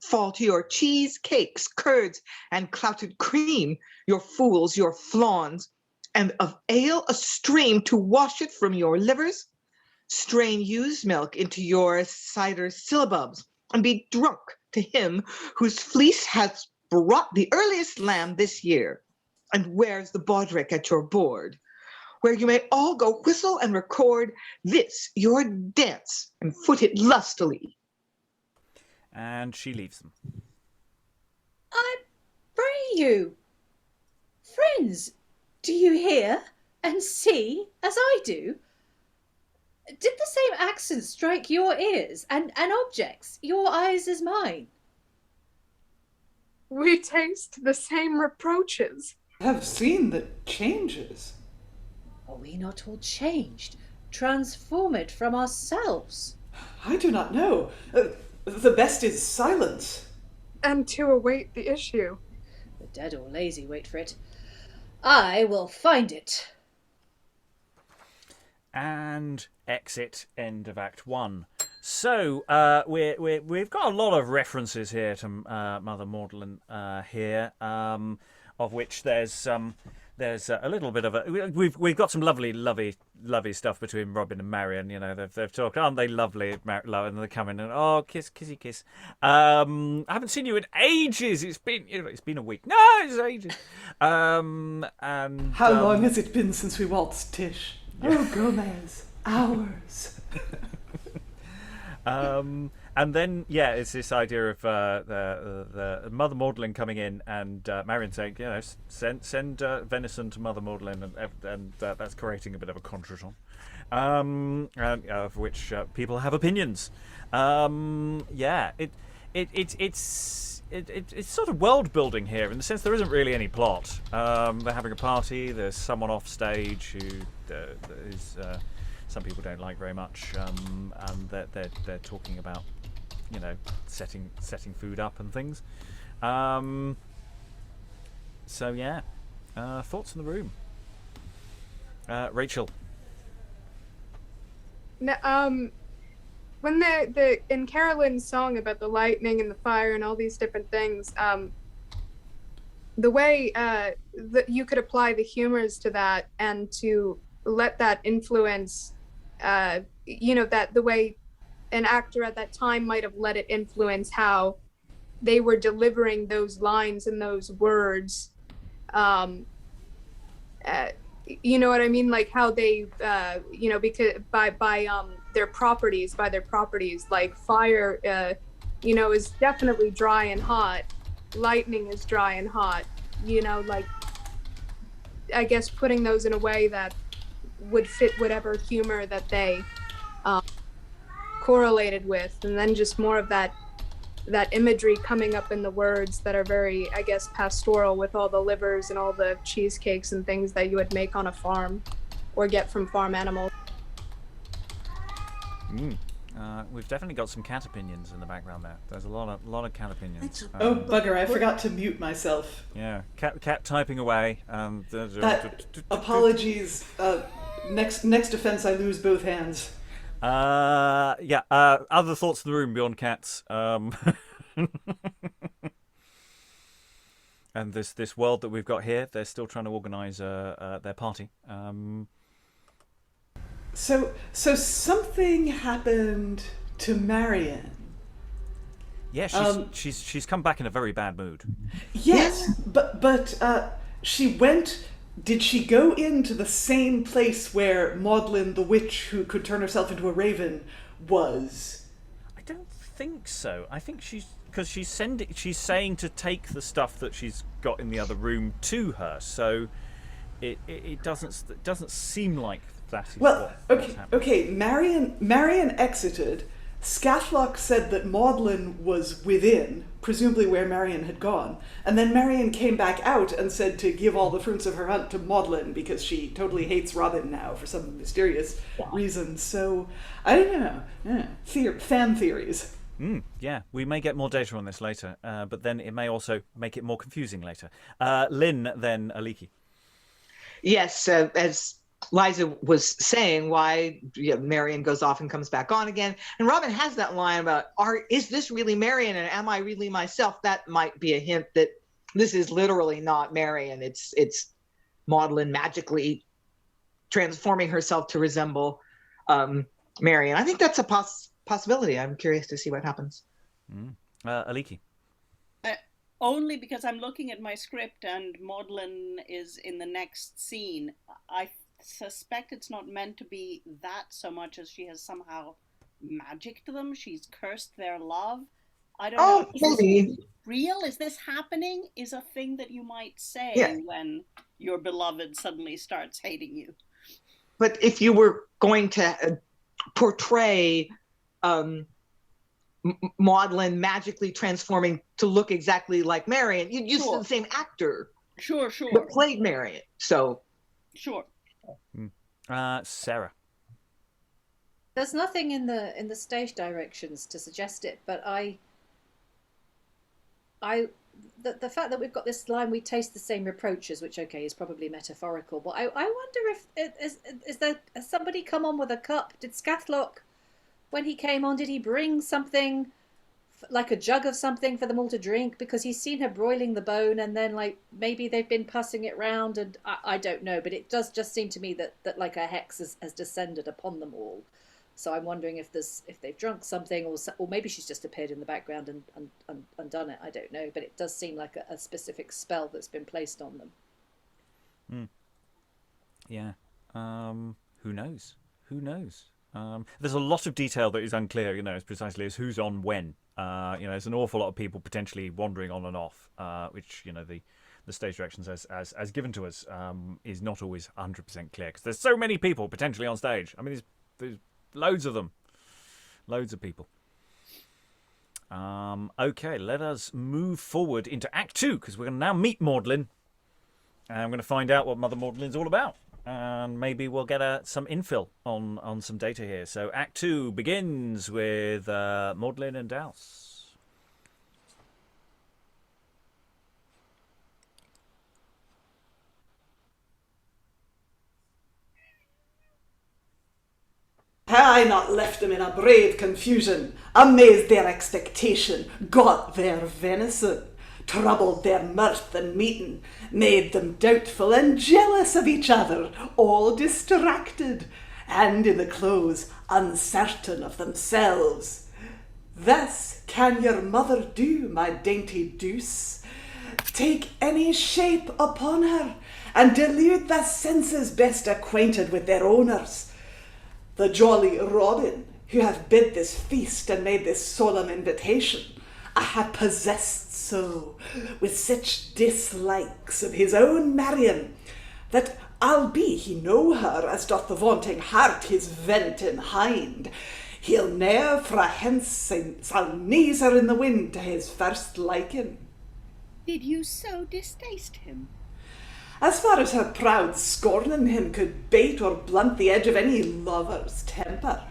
Fall to your cheese, cakes, curds, and clouted cream, your fools, your flawns, and of ale a stream to wash it from your livers. Strain used milk into your cider syllabubs, and be drunk to him whose fleece hath brought the earliest lamb this year, and wears the baldric at your board, where you may all go whistle and record this your dance, and foot it lustily. And she leaves them. I pray you, friends, do you hear and see as I do? Did the same accent strike your ears and objects, your eyes as mine? We taste the same reproaches. Have seen the changes. Are we not all changed, transformed from ourselves? I do not know. The best is silence. And to await the issue. The dead or lazy wait for it. I will find it. And exit, end of Act 1. So we've got a lot of references here to Mother Maudlin here, of which there's there's a little bit of a we've got some lovely stuff between Robin and Marian. You know, they've talked, aren't they lovely? And they come in and kissy kiss. I haven't seen you in ages. It's been a week. No, it's ages. And how long has it been since we waltzed, Tish? Yeah. Oh, Gomez, hours. And then, it's this idea of the Mother Maudlin coming in and Marian saying, send venison to Mother Maudlin, and that's creating a bit of a contretemps, of which people have opinions. It's sort of world building here in the sense there isn't really any plot. They're having a party. There's someone off stage who is some people don't like very much, and they're talking about setting food up and things. Thoughts in the room. Rachael. When the in Karolin's song about the lightning and the fire and all these different things, the way that you could apply the humors to that and to let that influence, that the way an actor at that time might have let it influence how they were delivering those lines and those words. You know what I mean? Like how they, because by their properties, like fire, is definitely dry and hot. Lightning is dry and hot. I guess putting those in a way that would fit whatever humor that they correlated with, and then just more of that imagery coming up in the words that are very, I guess, pastoral, with all the livers and all the cheesecakes and things that you would make on a farm or get from farm animals. We've definitely got some cat opinions in the background there. There's a lot of cat opinions. Oh, bugger, I forgot to mute myself. Yeah, cat typing away. Apologies. Next offense, I lose both hands. Other thoughts in the room beyond cats. And this world that we've got here, they're still trying to organise their party. So something happened to Marian. Yeah, she's come back in a very bad mood. Yes, but she went. Did she go into the same place where Maudlin, the witch who could turn herself into a raven, was? I don't think so. I think she's saying to take the stuff that she's got in the other room to her. So it doesn't seem like that is what's happening. Okay. Marian exited. Scathlock said that Maudlin was within, presumably where Marian had gone, and then Marian came back out and said to give all the fruits of her hunt to Maudlin because she totally hates Robin now for some mysterious reason. So, I don't know. Fan theories. Yeah, we may get more data on this later, but then it may also make it more confusing later. Lynn, then Aliki. Yes, as Liza was saying, why Marian goes off and comes back on again. And Robin has that line about, is this really Marian and am I really myself? That might be a hint that this is literally not Marian. It's Maudlin magically transforming herself to resemble Marian. I think that's a possibility. I'm curious to see what happens. Aliki. Only because I'm looking at my script and Maudlin is in the next scene. I suspect it's not meant to be that so much as she has somehow magicked them. She's cursed their love. I don't know. Is this real? Is this happening? Is a thing that you might say when your beloved suddenly starts hating you. But if you were going to portray Maudlin magically transforming to look exactly like Marian, you'd use the same actor. Sure. But played Marian. So. Sure. Sarah. There's nothing in the stage directions to suggest it, but the fact that we've got this line, we taste the same reproaches, which is probably metaphorical, but I wonder if has somebody come on with a cup? Did Scathlock, when he came on, did he bring something like a jug of something for them all to drink, because he's seen her broiling the bone, and then like maybe they've been passing it round, and I don't know, but it does just seem to me that like a hex has descended upon them all. So I'm wondering if they've drunk something, or maybe she's just appeared in the background and done it. I don't know, but it does seem like a specific spell that's been placed on them. Yeah. Who knows? There's a lot of detail that is unclear, as precisely as who's on when. There's an awful lot of people potentially wandering on and off, which, the stage directions as given to us is not always 100% clear, because there's so many people potentially on stage. I mean, there's loads of them. Loads of people. Okay, let us move forward into Act 2, because we're going to now meet Maudlin. And we're going to find out what Mother Maudlin's all about. And maybe we'll get some infill on some data here. So Act 2 begins with Maudlin and Douce. Had I not left them in a brave confusion, amazed their expectation, got their venison, troubled their mirth and meeting, made them doubtful and jealous of each other, all distracted, and in the close uncertain of themselves. Thus can your mother do, my dainty Douce, take any shape upon her, and delude the senses best acquainted with their owners. The jolly Robin, who hath bid this feast and made this solemn invitation, I have possessed so with such dislikes of his own Marian, that albeit he know her as doth the vaunting heart his vent in hind, he'll ne'er fra hence shall neeze her in the wind to his first liking. Did you so distaste him? As far as her proud scorning him could bait or blunt the edge of any lover's temper.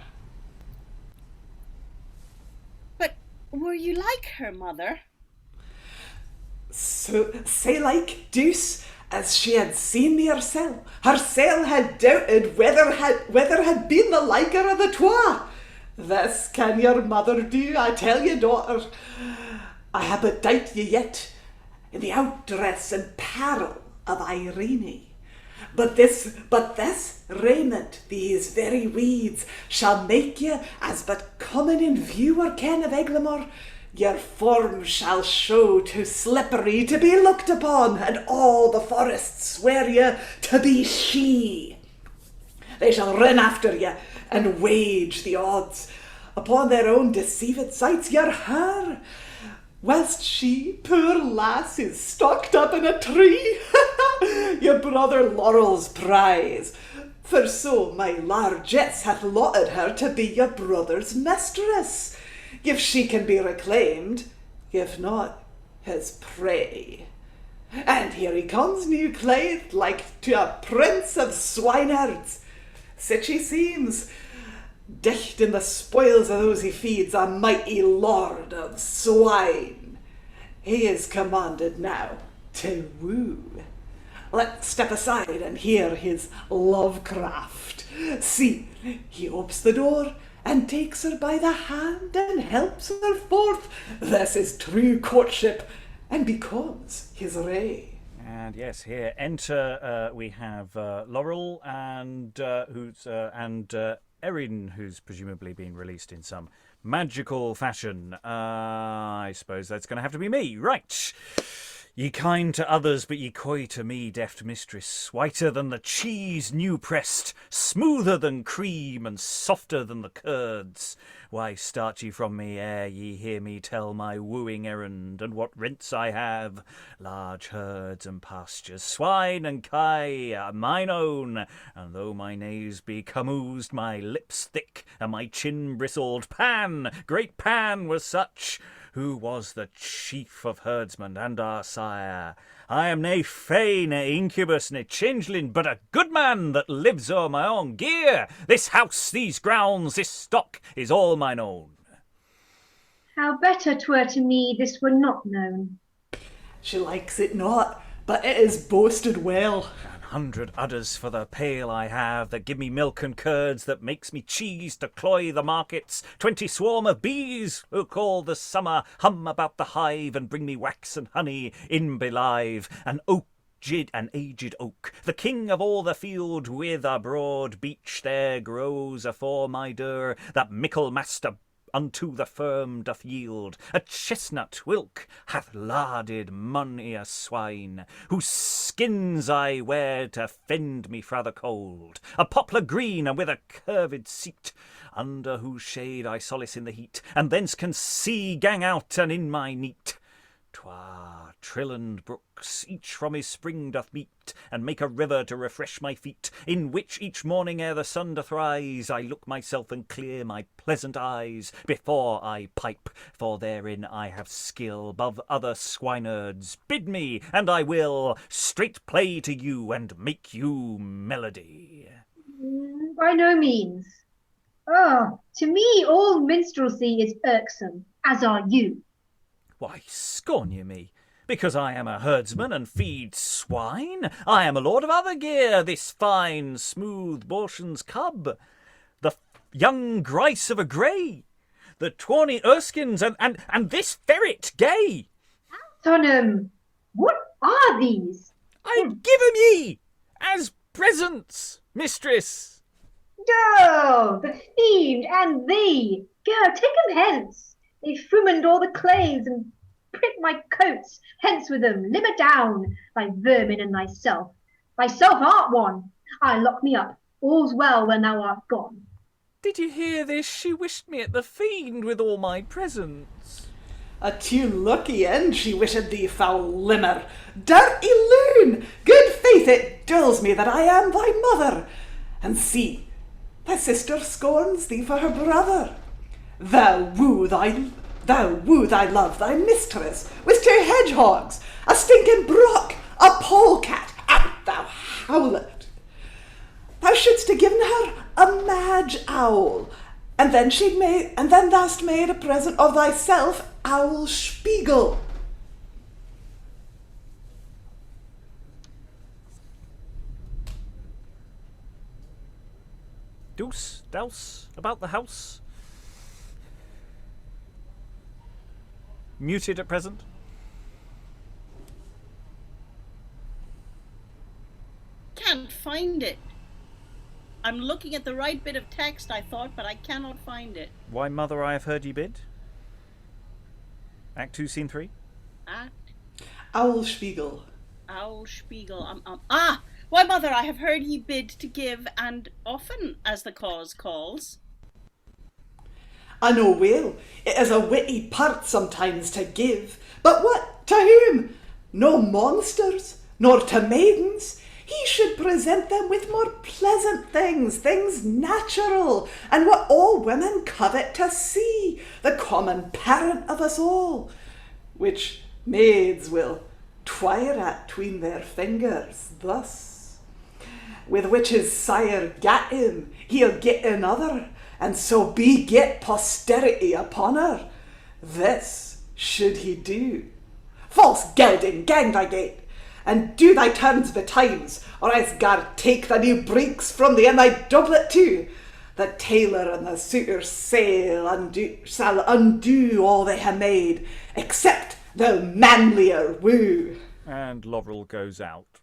But were you like her, mother? So, say like Douce, as she had seen me hersel had doubted whether had been the liker of the twa. This can your mother do, I tell you, daughter. I have but doubt ye yet in the outdress and peril of Eirene. But this raiment, these very weeds, shall make ye, as but coming in view or ken of Aeglamour, your form shall show too slippery to be looked upon, and all the forest swear ye to be she. They shall run after ye, and wage the odds. Upon their own deceived sights, you're her, whilst she, poor lass, is stocked up in a tree, your brother Laurel's prize. For so my largesse hath lotted her to be your brother's mistress, if she can be reclaimed, if not, his prey. And here he comes, new clothed, like to a prince of swineherds. Such he seems, dicht in the spoils of those he feeds, a mighty lord of swine. He is commanded now to woo. Let's step aside and hear his lovecraft. See, he opes the door and takes her by the hand and helps her forth. This is true courtship, and becomes his ray. And yes, here enter we have Lorel and Erin, who's presumably been released in some magical fashion. I suppose that's going to have to be me, right? Ye kind to others, but ye coy to me, deft mistress, whiter than the cheese new pressed, smoother than cream, and softer than the curds. Why start ye from me ere ye hear me tell my wooing errand, and what rents I have? Large herds and pastures, swine and kye are mine own, and though my naves be camoosed, my lips thick, and my chin bristled, Pan, great Pan was such, who was the chief of herdsmen and our sire. I am nae fay, nae incubus, nae changeling, but a good man that lives o'er my own gear. This house, these grounds, this stock is all mine own. How better 'twere to me this were not known. She likes it not, but it is boasted well. 100 udders for the pail I have, that give me milk and curds, that makes me cheese to cloy the markets, 20 swarm of bees, who call the summer, hum about the hive, and bring me wax and honey in belive, an aged oak, the king of all the field, with a broad beech there grows afore my door, that mickle master unto the firm doth yield. A chestnut whilk hath larded mony a swine, whose skins I wear to fend me fra the cold. A poplar green and with a curved seat, under whose shade I solace in the heat, and thence can see gang out and in my neat. Twa trilland brooks, each from his spring doth meet, and make a river to refresh my feet, in which each morning ere the sun doth rise, I look myself and clear my pleasant eyes, before I pipe, for therein I have skill 'bove other swineherds. Bid me, and I will straight play to you, and make you melody. By no means. Oh, to me all minstrelsy is irksome, as are you. Why, scorn you me? Because I am a herdsman and feed swine? I am a lord of other gear, this fine, smooth Bortian's cub, the young grice of a grey, the tawny Erskines, and this ferret gay. Tonham, what are these? I'd give 'em ye, as presents, mistress. Go, the fiend and thee! Go, take 'em hence! They frumened all the clays and prick my coats. Hence with them, limmer down, thy vermin and thyself. Thyself art one. I lock me up. All's well when thou art gone. Did you hear this? She wished me at the fiend with all my presents. A tune lucky end she wished thee, foul limmer. Dirty loon! Good faith, it dulls me that I am thy mother. And see, thy sister scorns thee for her brother. Thou woo thy love, thy mistress, with 2 hedgehogs, a stinking brook, a polecat. Out, thou howlet! Thou shouldst have given her a madge owl, and then thou'st made a present of thyself, owl Spiegel. Douce, about the house? Muted at present? Can't find it. I'm looking at the right bit of text, I thought, but I cannot find it. Why, mother, I have heard ye bid. Act 2, Scene 3. Act. Owl Spiegel. Owl Spiegel. Why, mother, I have heard ye bid to give, and often, as the cause calls. I know well, it is a witty part sometimes to give, but what, to whom? No monsters, nor to maidens. He should present them with more pleasant things natural, and what all women covet to see, the common parent of us all, which maids will twire at 'tween their fingers, thus. With which his sire gat him, he'll get another, and so beget posterity upon her. This should he do. False gelding, gang thy gate, and do thy turns betimes, or else gar take the new breeks from thee and thy doublet too. The tailor and the suitor shall undo all they have made, except the manlier woo. And Lorel goes out.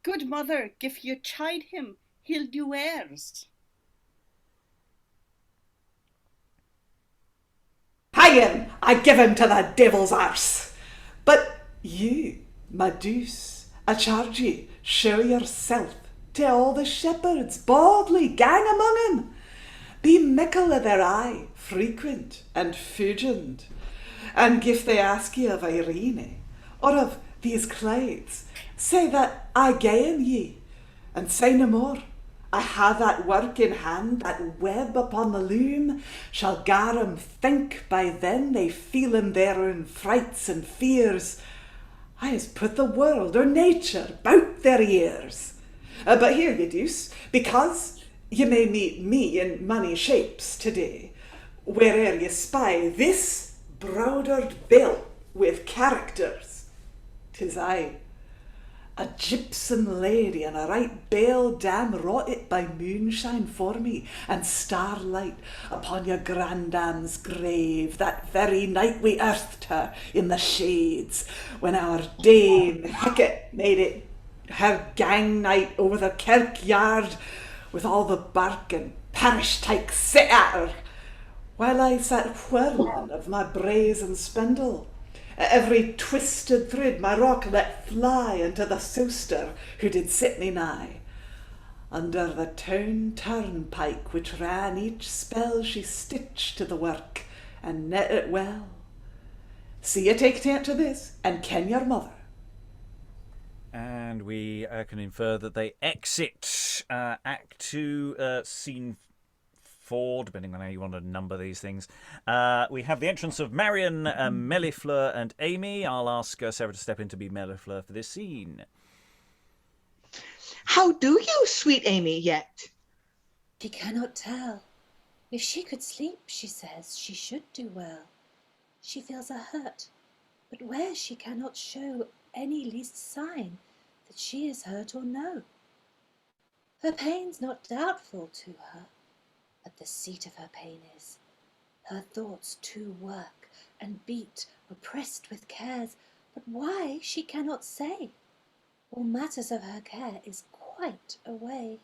Good mother, if you chide him, he'll do airs. Hang him! I give him to the devil's arse. But you, my Douce, I charge ye, show yourself to all the shepherds, boldly gang among 'em. Be mickle of their eye, frequent and fugend. And if they ask ye of Eirene, or of these clades, say that I gain ye, and say no more. I have that work in hand, that web upon the loom, shall gar 'em think by then they feel 'em their own frights and fears. I has put the world or nature bout their ears. But here ye Douce, because ye may meet me in many shapes today, where'er ye spy this broidered bill with characters, 'tis I A gypsum lady and a right bale dam wrought it by moonshine for me and starlight upon your grandam's grave that very night we earthed her in the shades, when our Dame Hecate made it her gang night over the kirkyard, with all the bark and parish tykes set at her, while I sat whirling of my brazen spindle. At every twisted thread my rock let fly unto the sewster who did sit me nigh. Under the town turnpike which ran each spell she stitched to the work and knit it well. See you take tent to this, and ken your mother. And we can infer that they exit Act 2, Scene 4, depending on how you want to number these things. We have the entrance of Marian, Mellifleur, and Amie. I'll ask Sarah to step in to be Mellifleur for this scene. How do you, sweet Amie, yet? She cannot tell. If she could sleep, she says, she should do well. She feels a hurt, but where she cannot show any least sign that she is hurt or no. Her pain's not doubtful to her, but the seat of her pain is. Her thoughts too work and beat, oppressed with cares, but why she cannot say. All matters of her care is quite away.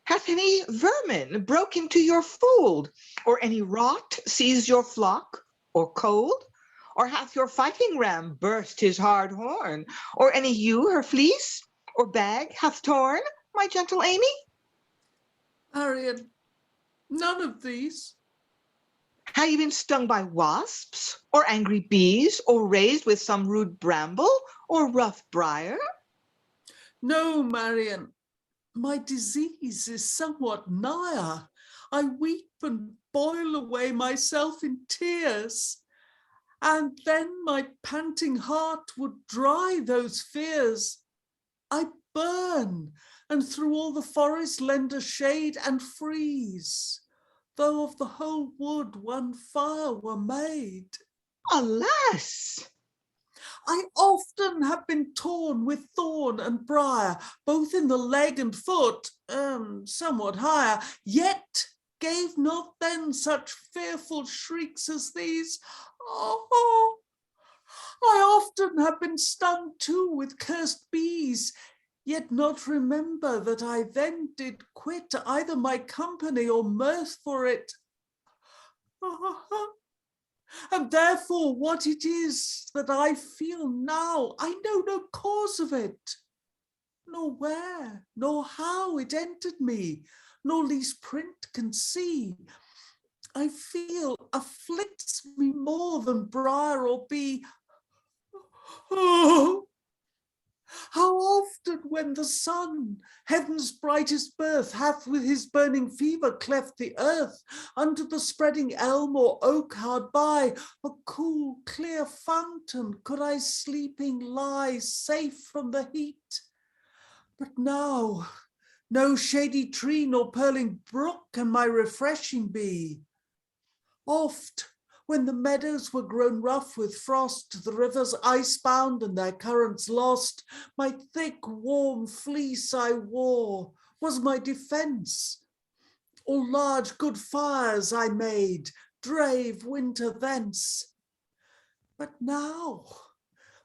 Hath any vermin broke into your fold, or any rot seized your flock, or cold? Or hath your fighting ram burst his hard horn, or any ewe her fleece, or bag hath torn, my gentle Amie? Marian, none of these. Have you been stung by wasps, or angry bees, or raised with some rude bramble, or rough briar? No, Marian, my disease is somewhat nigher. I weep and boil away myself in tears, and then my panting heart would dry those fears. I burn, and through all the forest lend a shade and freeze, though of the whole wood one fire were made. Alas! I often have been torn with thorn and briar, both in the leg and foot, somewhat higher, yet gave not then such fearful shrieks as these. Oh, I often have been stung too with cursed bees, yet not remember that I then did quit either my company or mirth for it. And therefore what it is that I feel now, I know no cause of it, nor where, nor how it entered me, nor least print can see. I feel afflicts me more than briar or bee. Oh, how often when the sun, heaven's brightest birth, hath with his burning fever cleft the earth, under the spreading elm or oak hard by, a cool clear fountain, could I sleeping lie, safe from the heat. But now, no shady tree nor purling brook can my refreshing be. Oft, when the meadows were grown rough with frost, the rivers ice-bound and their currents lost, my thick warm fleece I wore was my defence. All large good fires I made, drave winter thence. But now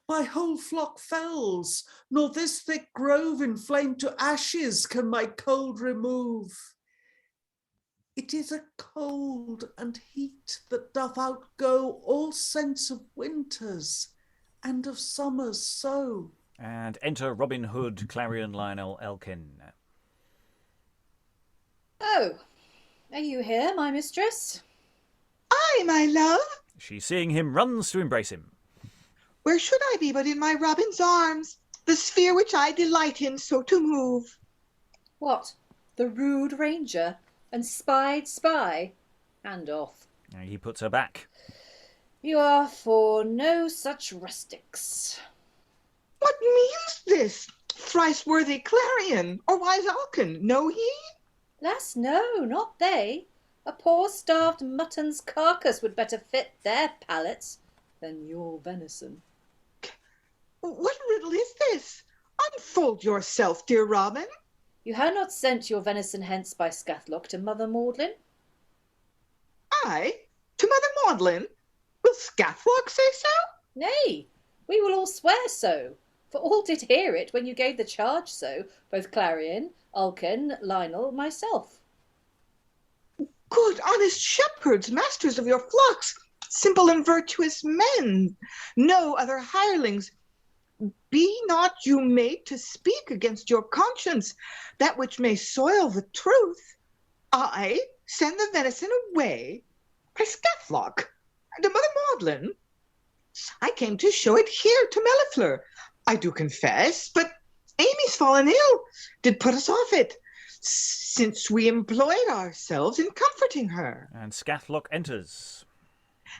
my whole flock fells, nor this thick grove inflamed to ashes can my cold remove. It is a cold and heat that doth outgo all sense of winters and of summers so. And enter Robin Hood, Clarion, Lionel, Alken. Oh, are you here, my mistress? Aye, my love. She, seeing him, runs to embrace him. Where should I be but in my Robin's arms, the sphere which I delight in so to move? What, the rude ranger, and spied spy? Hand off. He puts her back. You are for no such rustics. What means this, thrice worthy Clarion, or wise Alken, know ye? Lass, no, not they. A poor starved mutton's carcass would better fit their palates than your venison. What riddle is this? Unfold yourself, dear Robin. You have not sent your venison hence by Scathlock to Mother Maudlin? I? To Mother Maudlin? Will Scathlock say so? Nay, we will all swear so, for all did hear it when you gave the charge so, both Clarion, Alken, Lionel, myself. Good, honest shepherds, masters of your flocks, simple and virtuous men, no other hirelings. Be not you made to speak against your conscience, that which may soil the truth. I send the venison away by Scathlock to Mother Maudlin. I came to show it here to Mellifleur. I do confess, but Amy's fallen ill, did put us off it, since we employed ourselves in comforting her. And Scathlock enters.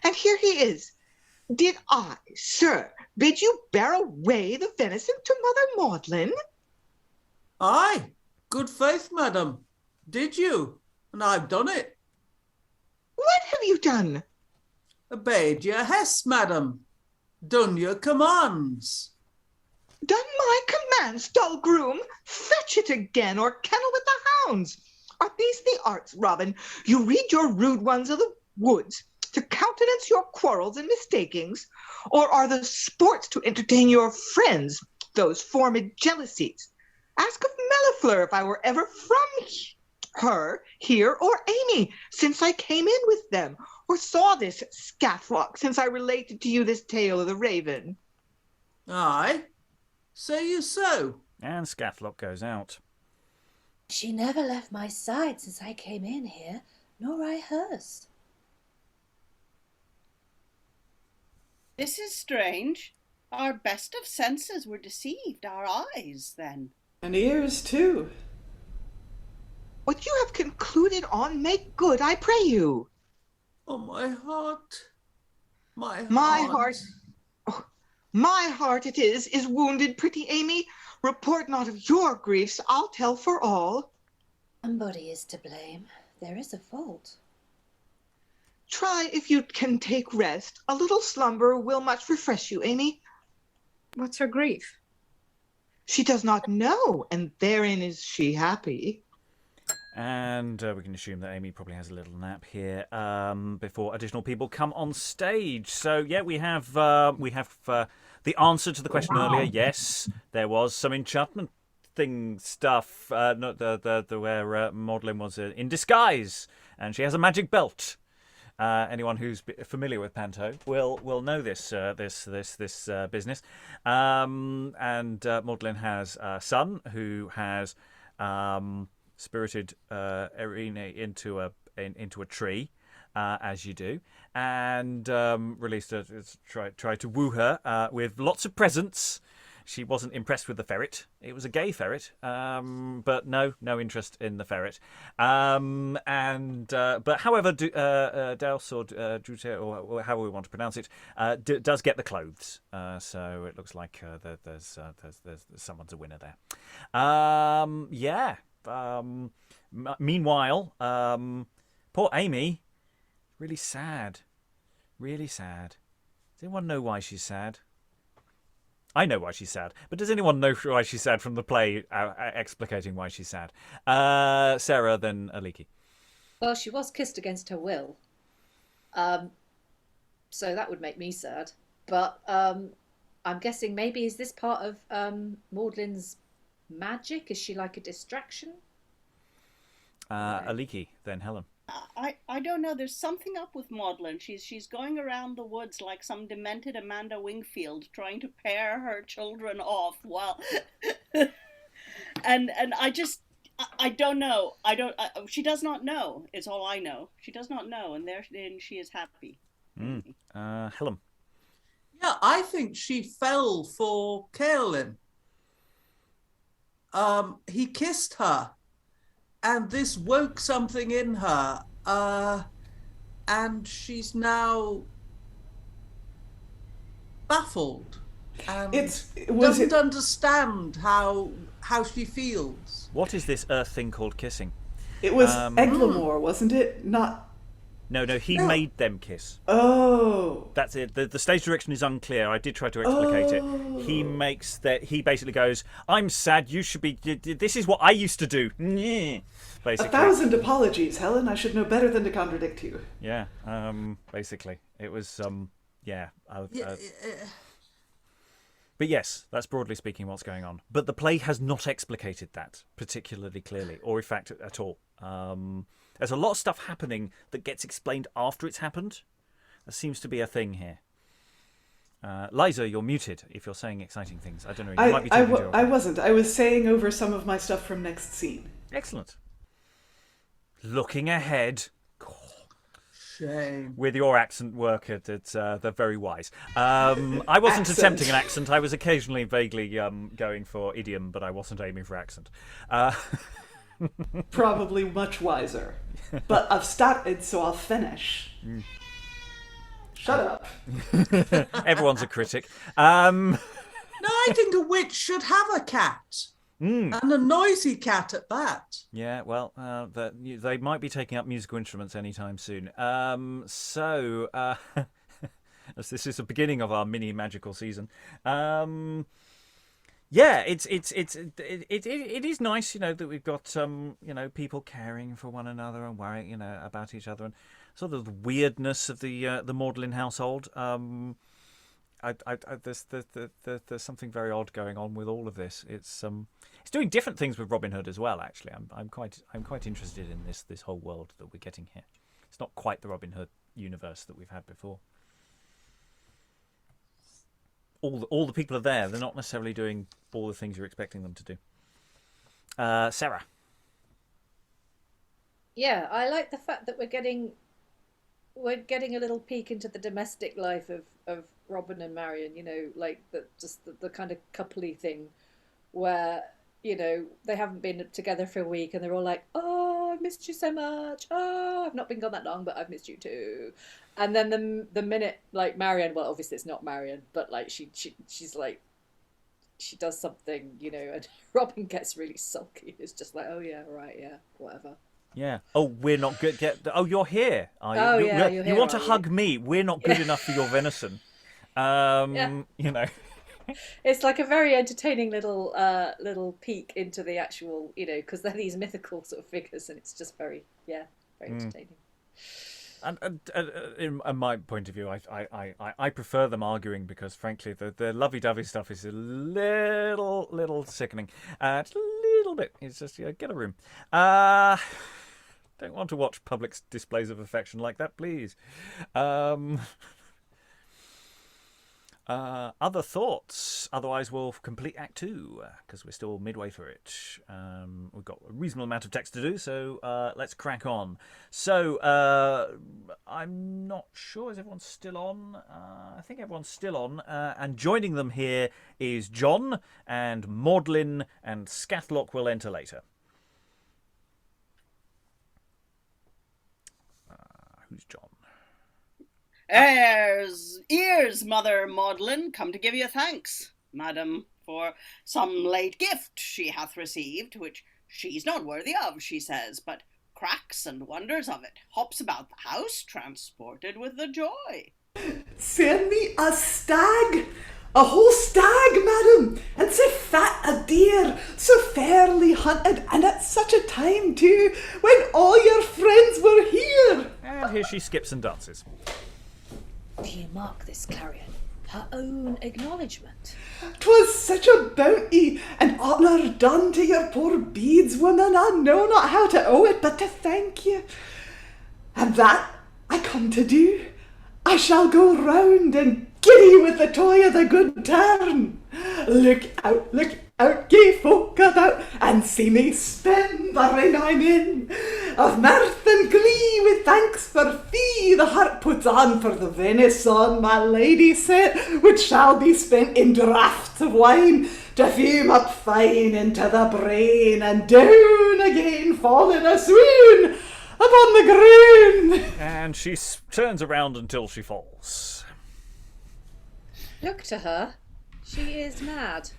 And here he is. Did I, sir, bid you bear away the venison to Mother Maudlin? Aye, good faith, madam. Did you? And I've done it. What have you done? Obeyed your hest, madam. Done your commands. Done my commands, dull groom? Fetch it again, or kennel with the hounds. Are these the arts, Robin, you read your rude ones of the woods to countenance your quarrels and mistakings, or are the sports to entertain your friends, those formed jealousies? Ask of Mellifleur if I were ever from her, here, or Amie, since I came in with them, or saw this Scathlock, since I related to you this tale of the raven. Aye, say you so. And Scathlock goes out. She never left my side since I came in here, nor I hers. This is strange. Our best of senses were deceived, our eyes, then. And ears, too. What you have concluded on, make good, I pray you. Oh, my heart. My heart. Oh, my heart it is wounded, pretty Amie. Report not of your griefs, I'll tell for all. Somebody is to blame. There is a fault. Try if you can take rest. A little slumber will much refresh you, Amie. What's her grief? She does not know, and therein is she happy. And we can assume that Amie probably has a little nap here before additional people come on stage. So yeah, we have the answer to the question earlier. Yes, there was some enchantment stuff. Not the where Maudlin was in disguise, and she has a magic belt. Anyone who's familiar with Panto will know this business. And Maudlin has a son who has spirited Earine into a tree, as you do, and released her, tried to woo her with lots of presents. She wasn't impressed with the ferret. It was a gay ferret, but no interest in the ferret. But however, Douce or Douce, or however we want to pronounce it, does get the clothes. So it looks like there's someone's a winner there. Meanwhile, poor Amie, really sad. Does anyone know why she's sad? I know why she's sad, but does anyone know why she's sad from the play explicating why she's sad? Sarah, then Aliki. Well, she was kissed against her will. So that would make me sad. But I'm guessing maybe is this part of Maudlin's magic? Is she like a distraction? Aliki, then Helen. I don't know. There's something up with Maudlin. She's going around the woods like some demented Amanda Wingfield, trying to pair her children off while, and I don't know. She does not know. Is all I know. She does not know, and therein she is happy. Helen. Yeah, I think she fell for Karolin. He kissed her. And this woke something in her, and she's now baffled and doesn't understand how she feels. What is this earth thing called kissing? It was Aeglamour, wasn't it? Not No, he made them kiss. Oh. That's it. The stage direction is unclear. I did try to explicate it. He makes that. He basically goes, "I'm sad. You should be. This is what I used to do." Basically. 1,000 apologies, Helen. I should know better than to contradict you. Yeah. Basically, it was. Yeah. But yes, that's broadly speaking what's going on. But the play has not explicated that particularly clearly, or in fact at all. There's a lot of stuff happening that gets explained after it's happened. There seems to be a thing here. Liza, you're muted if you're saying exciting things. I don't know. You might be talking to I wasn't. I was saying over some of my stuff from next scene. Excellent. Looking ahead. Shame. With your accent work, they're very wise. I wasn't attempting an accent. I was occasionally vaguely going for idiom, but I wasn't aiming for accent. Probably much wiser. But I've started, so I'll finish. Shut up. Everyone's a critic. No, I think a witch should have a cat. And a noisy cat at that. Yeah, well, they might be taking up musical instruments anytime soon. So, as this is the beginning of our mini magical season, yeah, it is nice, that we've got people caring for one another and worrying, about each other, and sort of the weirdness of the Maudlin household. There's something very odd going on with all of this. It's doing different things with Robin Hood as well. Actually, I'm quite interested in this whole world that we're getting here. It's not quite the Robin Hood universe that we've had before. All the people are there. They're not necessarily doing all the things you're expecting them to do. Sarah. Yeah, I like the fact that we're getting a little peek into the domestic life of Robin and Marian, like the kind of coupley thing where, they haven't been together for a week and they're all like, "Oh, I've missed you so much. Oh, I've not been gone that long, but I've missed you too." And then the minute, like, Marian, well, obviously it's not Marian, but like she's like, she does something, and Robin gets really sulky. It's just like, "Oh yeah, right, yeah, whatever." Yeah. Oh, we're not good. You're here. Are you? Oh, yeah, you're here, you want to are you? hug me? We're not good enough for your venison. It's like a very entertaining little peek into the actual, because they're these mythical sort of figures, and it's just very entertaining. And in my point of view, I prefer them arguing because, frankly, the lovey-dovey stuff is a little sickening. Just a little bit. It's just get a room. Don't want to watch public displays of affection like that, please. Other thoughts? Otherwise, we'll complete Act 2 because we're still midway through it. We've got a reasonable amount of text to do, so let's crack on. So, I'm not sure. Is everyone still on? I think everyone's still on. And joining them here is John and Maudlin, and Scathlock will enter later. Who's John? Ears, Mother Maudlin, come to give you thanks, madam, for some late gift she hath received, which she's not worthy of, she says, but cracks and wonders of it, hops about the house, transported with the joy. Send me a stag, a whole stag, madam, and so fat a deer, so fairly hunted, and at such a time too, when all your friends were here. And here she skips and dances. Do you mark this, Clarion? Her own acknowledgement. 'Twas such a bounty and honour done to your poor beadswoman, I know not how to owe it but to thank you. And that I come to do. I shall go round and giddy with the toy of the good turn. Look out, gay folk about, and see me spin the ring I'm in. Of mirth and glee with thanks for fee, the heart puts on for the venison my lady sent, which shall be spent in draughts of wine, to fume up fine into the brain, and down again fall in a swoon upon the ground. And she turns around until she falls. Look to her. She is mad.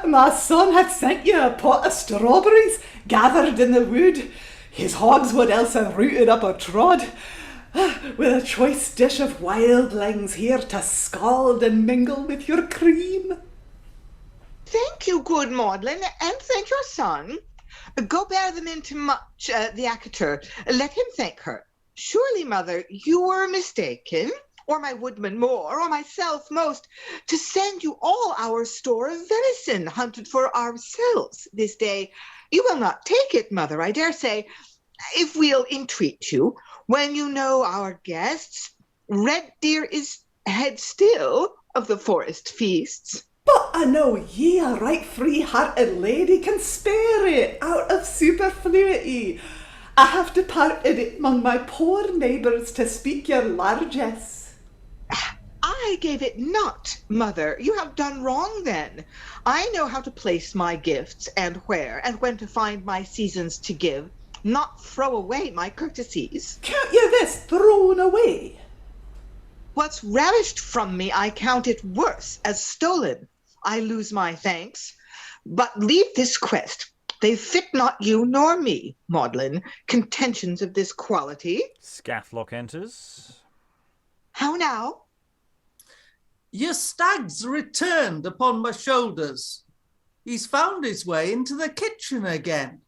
My son hath sent you a pot of strawberries gathered in the wood. His hogs would else have rooted up or trod, with a choice dish of wildlings here to scald and mingle with your cream. Thank you, good Maudlin, and thank your son. Go bear them into Much, the actor. Let him thank her. Surely, mother, you were mistaken, or my woodman more, or myself most, to send you all our store of venison hunted for ourselves this day. You will not take it, mother, I dare say, if we'll entreat you. When you know our guests, red deer is head still of the forest feasts. But I know ye, a right free-hearted lady, can spare it out of superfluity. I have departed it among my poor neighbours to speak your largesse. I gave it not, mother. You have done wrong then. I know how to place my gifts and where, and when to find my seasons to give, not throw away my courtesies. Count ye this thrown away? What's ravished from me, I count it worse, as stolen. I lose my thanks. But leave this quest. They fit not you nor me, Maudlin, contentions of this quality. Scathlock enters. How now? Your stag's returned upon my shoulders. He's found his way into the kitchen again,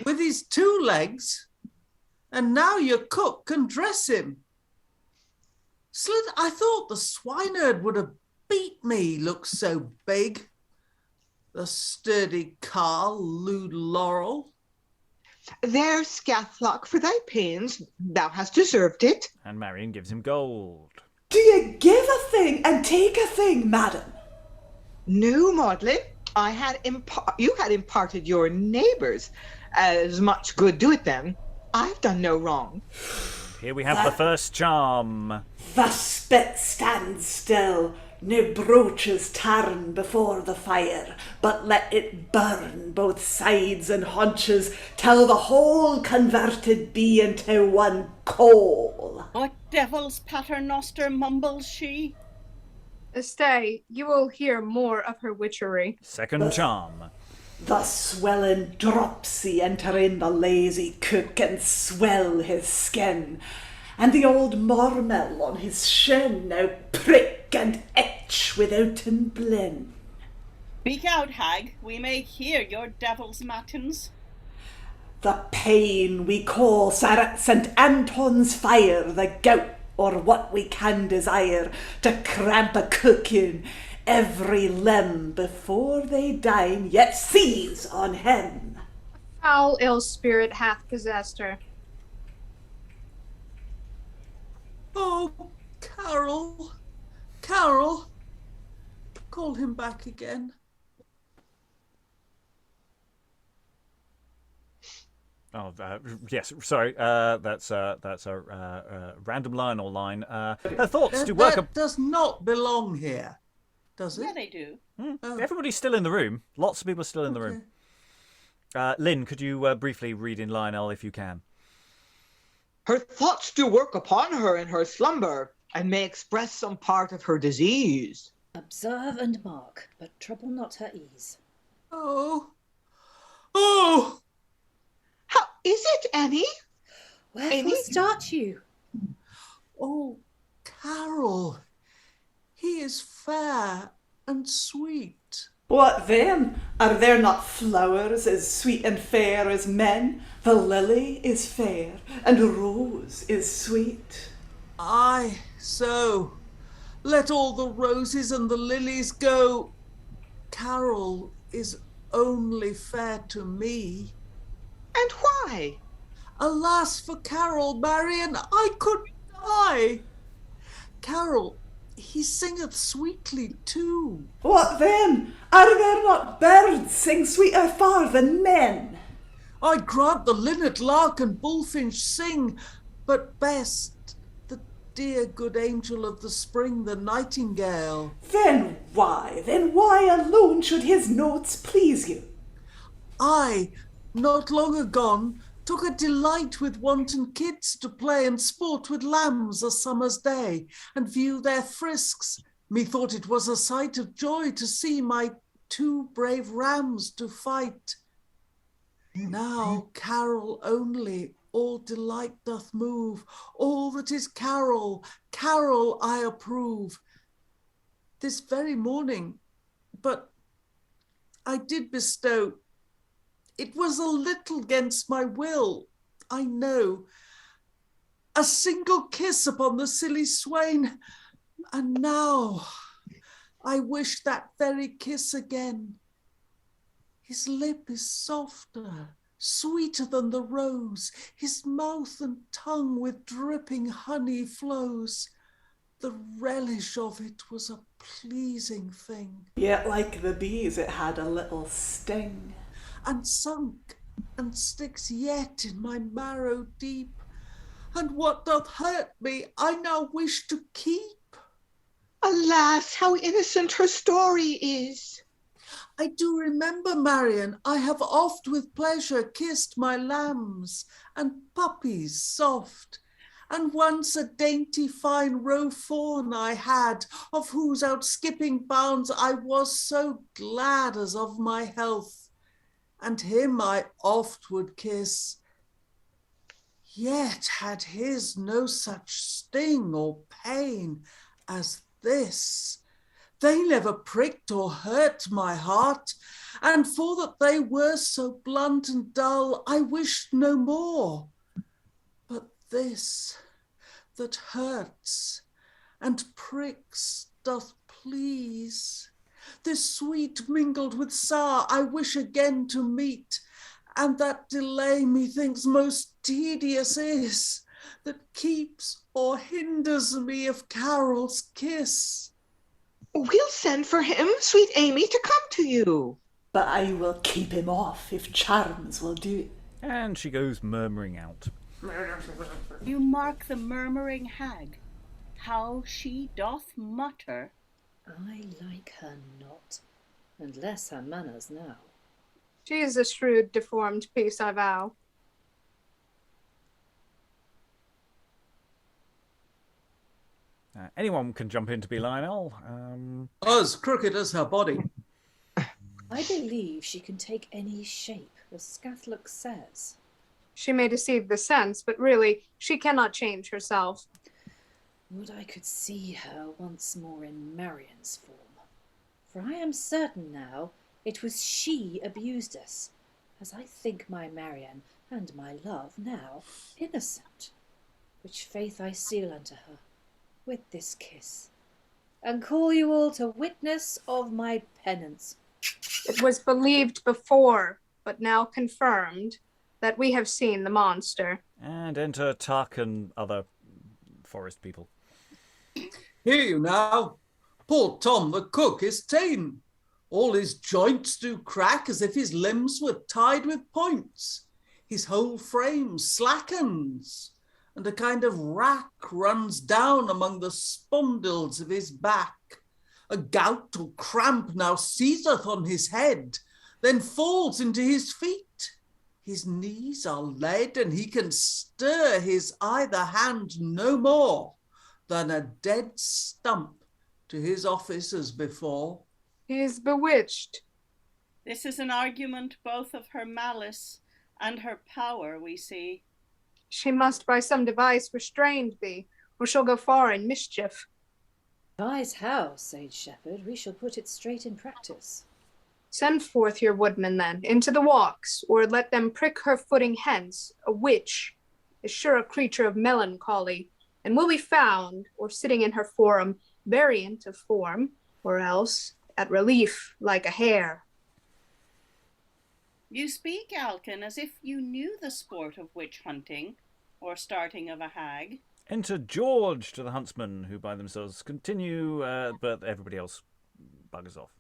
with his 2 legs, and now your cook can dress him. Slid, I thought the swineherd would have beat me, looks so big. The sturdy carl, lewd Lorel. There, Scathlock, for thy pains, thou hast deserved it. And Marian gives him gold. Do ye give a thing and take a thing, madam? No, Maudlin, you had imparted your neighbours as much good do it them. I've done no wrong. Here we have the first charm. The spit stands still, no broaches turn before the fire, but let it burn both sides and haunches, till the whole converted be into one coal. What devil's paternoster mumbles she? Stay, you will hear more of her witchery. Second charm. The swelling dropsy enter in the lazy cook and swell his skin, and the old mormel on his shin now prick and itch withouten blin. Speak out, hag, we may hear your devil's matins. The pain we call St. Anton's fire, the gout, or what we can desire, to cramp a cook in every limb before they dine, yet seize on him. Foul ill spirit hath possessed her. Oh, Carol, call him back again. Oh, yes, sorry, that's a random Lionel line. Her thoughts do work... That does not belong here, does it? Yeah, they do. Everybody's still in the room. Lots of people are still in the room. Lynn, could you briefly read in Lionel if you can? Her thoughts do work upon her in her slumber, and may express some part of her disease. Observe and mark, but trouble not her ease. Oh! How is it, Annie? Wherefore start you? Oh, Carol, he is fair and sweet. What then? Are there not flowers as sweet and fair as men? The lily is fair, and rose is sweet. Aye, so let all the roses and the lilies go. Carol is only fair to me. And why? Alas for Carol, Marian, I could die. Carol, he singeth sweetly too. What then? Are there not birds sing sweeter far than men? I grant the linnet, lark, and bullfinch sing, but best the dear good angel of the spring, the nightingale. Then why alone should his notes please you? I, not long agone, took a delight with wanton kids to play and sport with lambs a summer's day, and view their frisks. Methought it was a sight of joy to see my 2 brave rams to fight. Now Carol only, all delight doth move. All that is Carol, Carol I approve. This very morning, but I did bestow. It was a little 'gainst my will, I know. A single kiss upon the silly swain, and now I wish that very kiss again. His lip is softer, sweeter than the rose. His mouth and tongue with dripping honey flows. The relish of it was a pleasing thing. Yet like the bees it had a little sting. And sunk, and sticks yet in my marrow deep. And what doth hurt me, I now wish to keep. Alas, how innocent her story is. I do remember, Marian, I have oft with pleasure kissed my lambs and puppies soft. And once a dainty fine roe fawn I had, of whose outskipping bounds I was so glad as of my health. And him I oft would kiss. Yet had his no such sting or pain as this. They never pricked or hurt my heart, and for that they were so blunt and dull, I wished no more. But this that hurts and pricks doth please. This sweet mingled with sour I wish again to meet, and that delay methinks most tedious is, that keeps or hinders me of Carol's kiss. We'll send for him, sweet Amie, to come to you. But I will keep him off if charms will do it. And she goes murmuring out. You mark the murmuring hag, how she doth mutter. I like her not, and less her manners now. She is a shrewd, deformed piece, I vow. Anyone can jump in to be Lionel. As crooked as her body. I believe she can take any shape, as Scathlock says. She may deceive the sense, but really, she cannot change herself. Would I could see her once more in Marian's form. For I am certain now it was she abused us, as I think my Marian and my love now innocent, which faith I seal unto her with this kiss, and call you all to witness of my penance. It was believed before, but now confirmed, that we have seen the monster. And enter Tuck and other forest people. Hear you now. Poor Tom the cook is ta'en. All his joints do crack as if his limbs were tied with points. His whole frame slackens, and a kind of rack runs down among the spondyles of his back. A gout or cramp now seizeth on his head, then falls into his feet. His knees are lead, and he can stir his either hand no more than a dead stump to his office as before. He is bewitched. This is an argument both of her malice and her power, we see. She must by some device restrained be, or she'll go far in mischief. Advise how, sage shepherd, we shall put it straight in practice. Send forth your woodmen then, into the walks, or let them prick her footing hence. A witch is sure a creature of melancholy, and will be found, or sitting in her forum, variant of form, or else at relief like a hare. You speak, Alken, as if you knew the sport of witch hunting, or starting of a hag. Enter George to the huntsmen, who by themselves continue, but everybody else buggers off.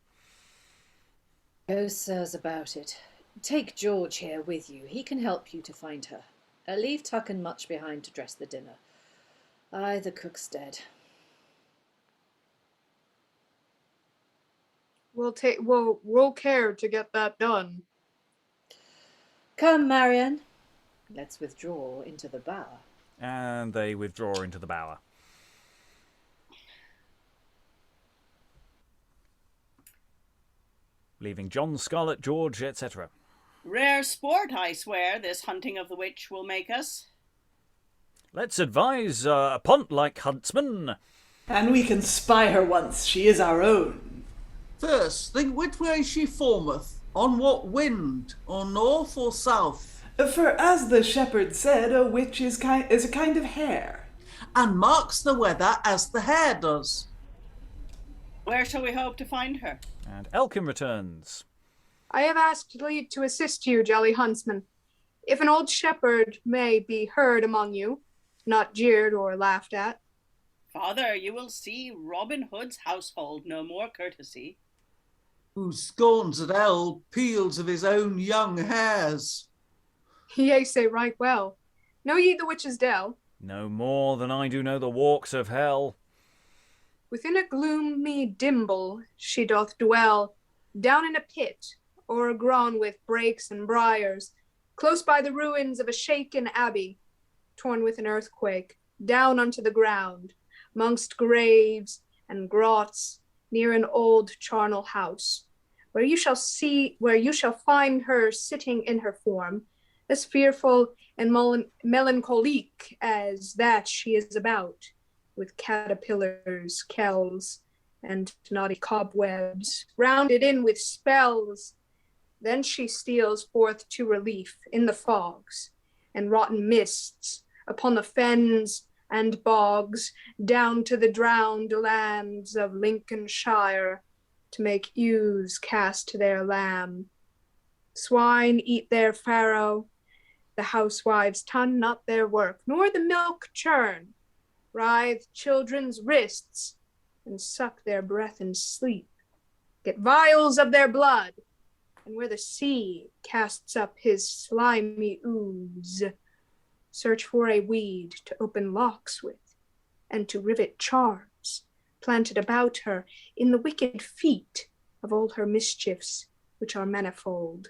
Go, sirs, about it. Take George here with you. He can help you to find her. Leave Tuck and Much behind to dress the dinner. Aye, the cook's dead. We'll care to get that done. Come, Marian. Let's withdraw into the bower. And they withdraw into the bower. Leaving John, Scarlet, George, etc. Rare sport, I swear, this hunting of the witch will make us. Let's advise a punt like huntsman. And we can spy her once she is our own. First, think which way she formeth, on what wind, or north or south. For as the shepherd said, a witch is a kind of hare. And marks the weather as the hare does. Where shall we hope to find her? And Alken returns. I have asked leave to assist you, jolly huntsman. If an old shepherd may be heard among you, not jeered or laughed at. Father, you will see Robin Hood's household no more courtesy. Who scorns at ell peals of his own young hares. Yea, say right well. Know ye the witch's dell? No more than I do know the walks of hell. Within a gloomy dimble she doth dwell, down in a pit, o'ergrown with brakes and briars, close by the ruins of a shaken abbey, torn with an earthquake, down unto the ground, mongst graves and grots, near an old charnel house, where you shall find her sitting in her form, as fearful and melancholique as that she is about, with caterpillars, kells, and knotty cobwebs, rounded in with spells. Then she steals forth to relief in the fogs and rotten mists, upon the fens and bogs, down to the drowned lands of Lincolnshire, to make ewes cast their lamb. Swine eat their farrow, the housewives ton not their work, nor the milk churn, writhe children's wrists, and suck their breath in sleep, get vials of their blood, and where the sea casts up his slimy ooze, search for a weed to open locks with, and to rivet charms planted about her in the wicked feet of all her mischiefs, which are manifold.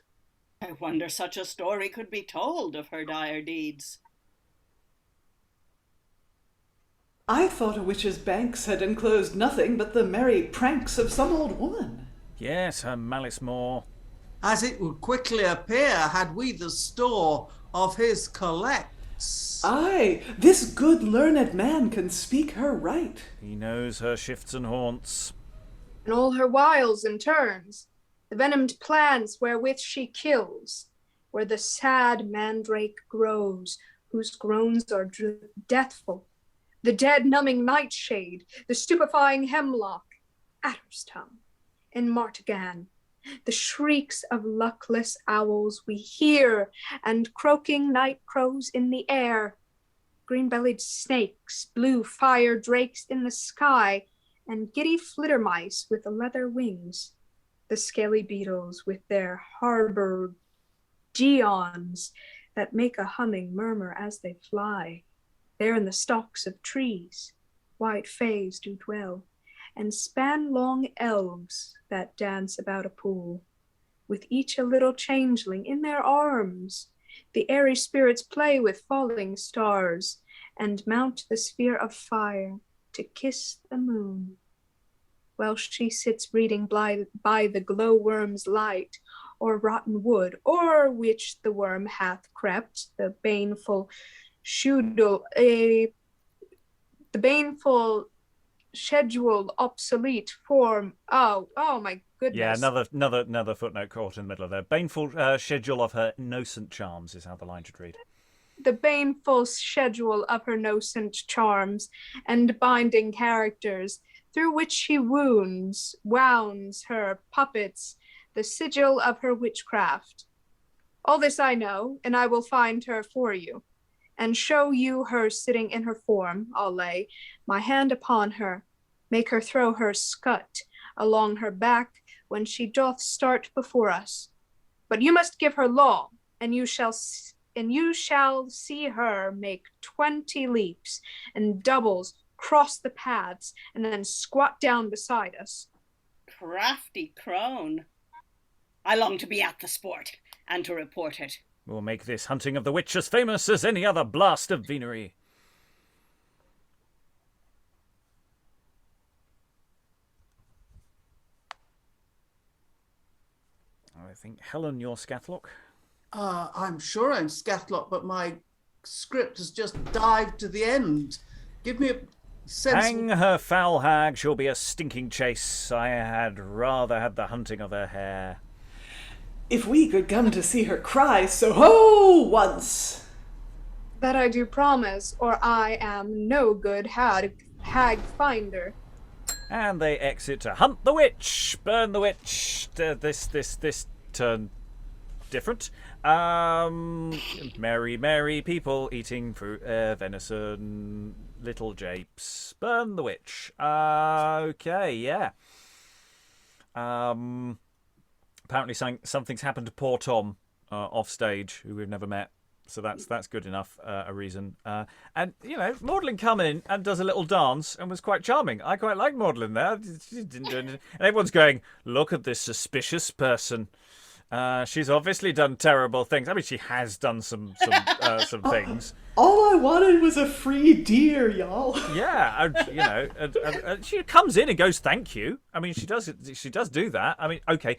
I wonder such a story could be told of her dire deeds. I thought a witch's banks had enclosed nothing but the merry pranks of some old woman. Yes, her malice more. As it would quickly appear had we the store of his collects. Aye, this good learned man can speak her right. He knows her shifts and haunts. And all her wiles and turns, the venomed plants wherewith she kills, where the sad mandrake grows, whose groans are deathful, the dead-numbing nightshade, the stupefying hemlock, adder's tongue, and martagan, the shrieks of luckless owls we hear, and croaking night crows in the air, green-bellied snakes, blue fire drakes in the sky, and giddy flittermice with leather wings, the scaly beetles with their harbor geons that make a humming murmur as they fly. There in the stalks of trees, white fays do dwell, and span long elves that dance about a pool, with each a little changeling in their arms. The airy spirits play with falling stars, and mount the sphere of fire to kiss the moon, while she sits reading by the glowworm's light, or rotten wood, or which the worm hath crept, the baneful schedule obsolete form. Oh my goodness. Yeah, another footnote caught in the middle of there. Baneful schedule of her innocent charms is how the line should read. The baneful schedule of her innocent charms and binding characters, through which she wounds her puppets, the sigil of her witchcraft. All this I know, and I will find her for you, and show you her sitting in her form. I'll lay my hand upon her, make her throw her scut along her back when she doth start before us. But you must give her law, and you shall see her make 20 leaps and doubles, cross the paths, and then squat down beside us. Crafty crone. I long to be at the sport, and to report it. We'll make this hunting of the witch as famous as any other blast of venery. I think, Helen, your Scathlock. I'm sure I'm Scathlock, but my script has just dived to the end. Give me a sense. Hang her, foul hag, she'll be a stinking chase. I had rather had the hunting of her hair. If we could come to see her cry so ho once. That I do promise, or I am no good hag finder. And they exit to hunt the witch, burn the witch. This turn different. Merry people eating fruit, venison, little japes. Burn the witch. Okay, yeah. Apparently something's happened to poor Tom off stage, who we've never met. So that's good enough, a reason. And, Maudlin come in and does a little dance and was quite charming. I quite like Maudlin there. She didn't do anything. And everyone's going, look at this suspicious person. She's obviously done terrible things. I mean, she has done some things. All I wanted was a free deer, y'all. Yeah, she comes in and goes, thank you. I mean, she does do that. I mean, okay.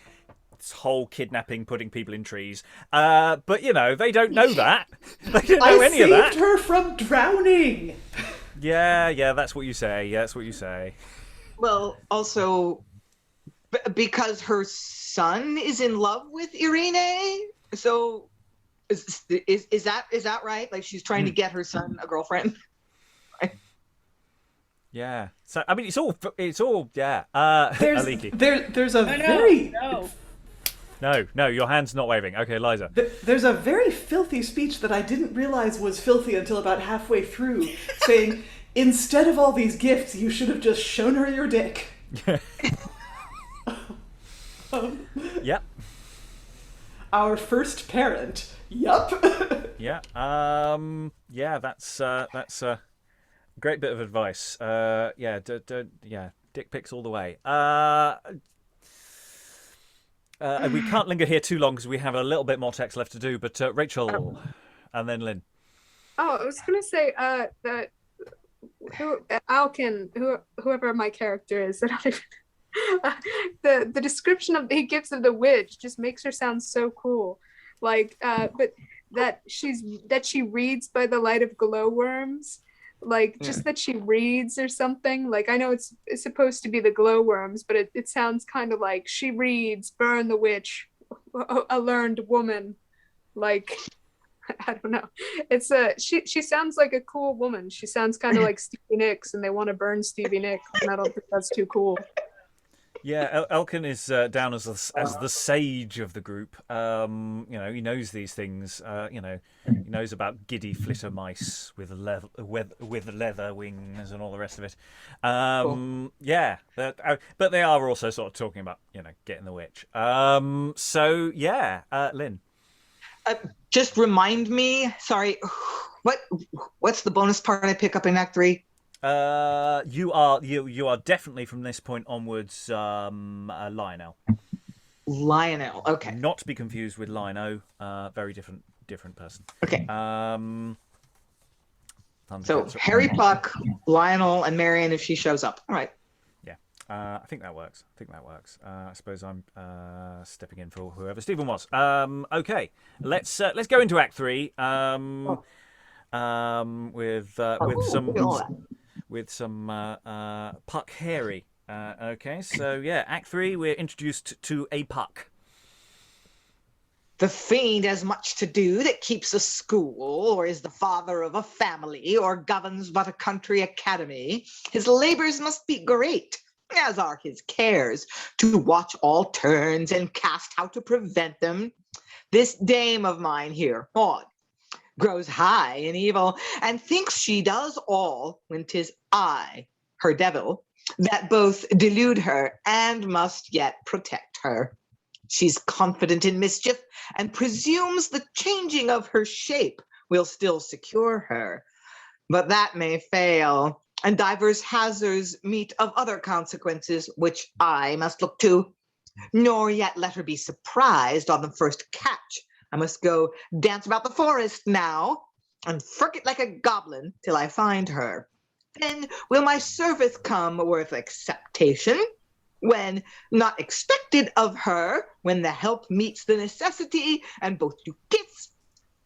This whole kidnapping, putting people in trees. But, they don't know that. They don't know any of that. I saved her from drowning. Yeah, that's what you say. Yeah, that's what you say. Well, also, because her son is in love with Earine, so is that right? Like, she's trying to get her son a girlfriend? Yeah. So, I mean, it's all yeah. Aliki. There's a very... No, your hand's not waving. Okay, Liza. There's a very filthy speech that I didn't realize was filthy until about halfway through, saying, instead of all these gifts, you should have just shown her your dick. Yep. Our first parent. Yup. Yeah. Yeah, that's a great bit of advice. Yeah, dick pics all the way. We can't linger here too long because we have a little bit more text left to do, but Rachael and then Lynn. Oh, I was going to say that Alken, whoever my character is, the description he gives of the witch just makes her sound so cool. Like, but that she reads by the light of glowworms. Like, just that she reads or something. Like, I know it's supposed to be the glowworms, but it sounds kind of like she reads, burn the witch, a learned woman. Like, I don't know. It's she sounds like a cool woman. She sounds kind of like Stevie Nicks, and they want to burn Stevie Nicks, and I don't think that's too cool. Yeah, Alken is down as the sage of the group. He knows these things. He knows about giddy flitter mice with leather wings and all the rest of it. Yeah, but they are also sort of talking about getting the witch. So yeah, Lynn. Just remind me. Sorry, what's the bonus part I pick up in Act 3? You are definitely from this point onwards Lionel. Lionel, okay. Not to be confused with Lino, very different person. Okay. So Harry Puck, Lionel, and Marian if she shows up. All right. Yeah, I think that works. I suppose I'm stepping in for whoever Stephen was. Okay, let's go into Act 3. With some Puck Harry. Okay, so yeah, Act 3, we're introduced to a Puck. The fiend has much to do that keeps a school, or is the father of a family, or governs but a country academy. His labors must be great, as are his cares, to watch all turns and cast how to prevent them. This dame of mine here, Maud, grows high in evil, and thinks she does all when 'tis I, her devil, that both delude her and must yet protect her. She's confident in mischief, and presumes the changing of her shape will still secure her. But that may fail, and divers hazards meet of other consequences, which I must look to. Nor yet let her be surprised on the first catch. I must go dance about the forest now, and frick it like a goblin till I find her. Then will my service come worth acceptation, when not expected of her, when the help meets the necessity, and both do kiss.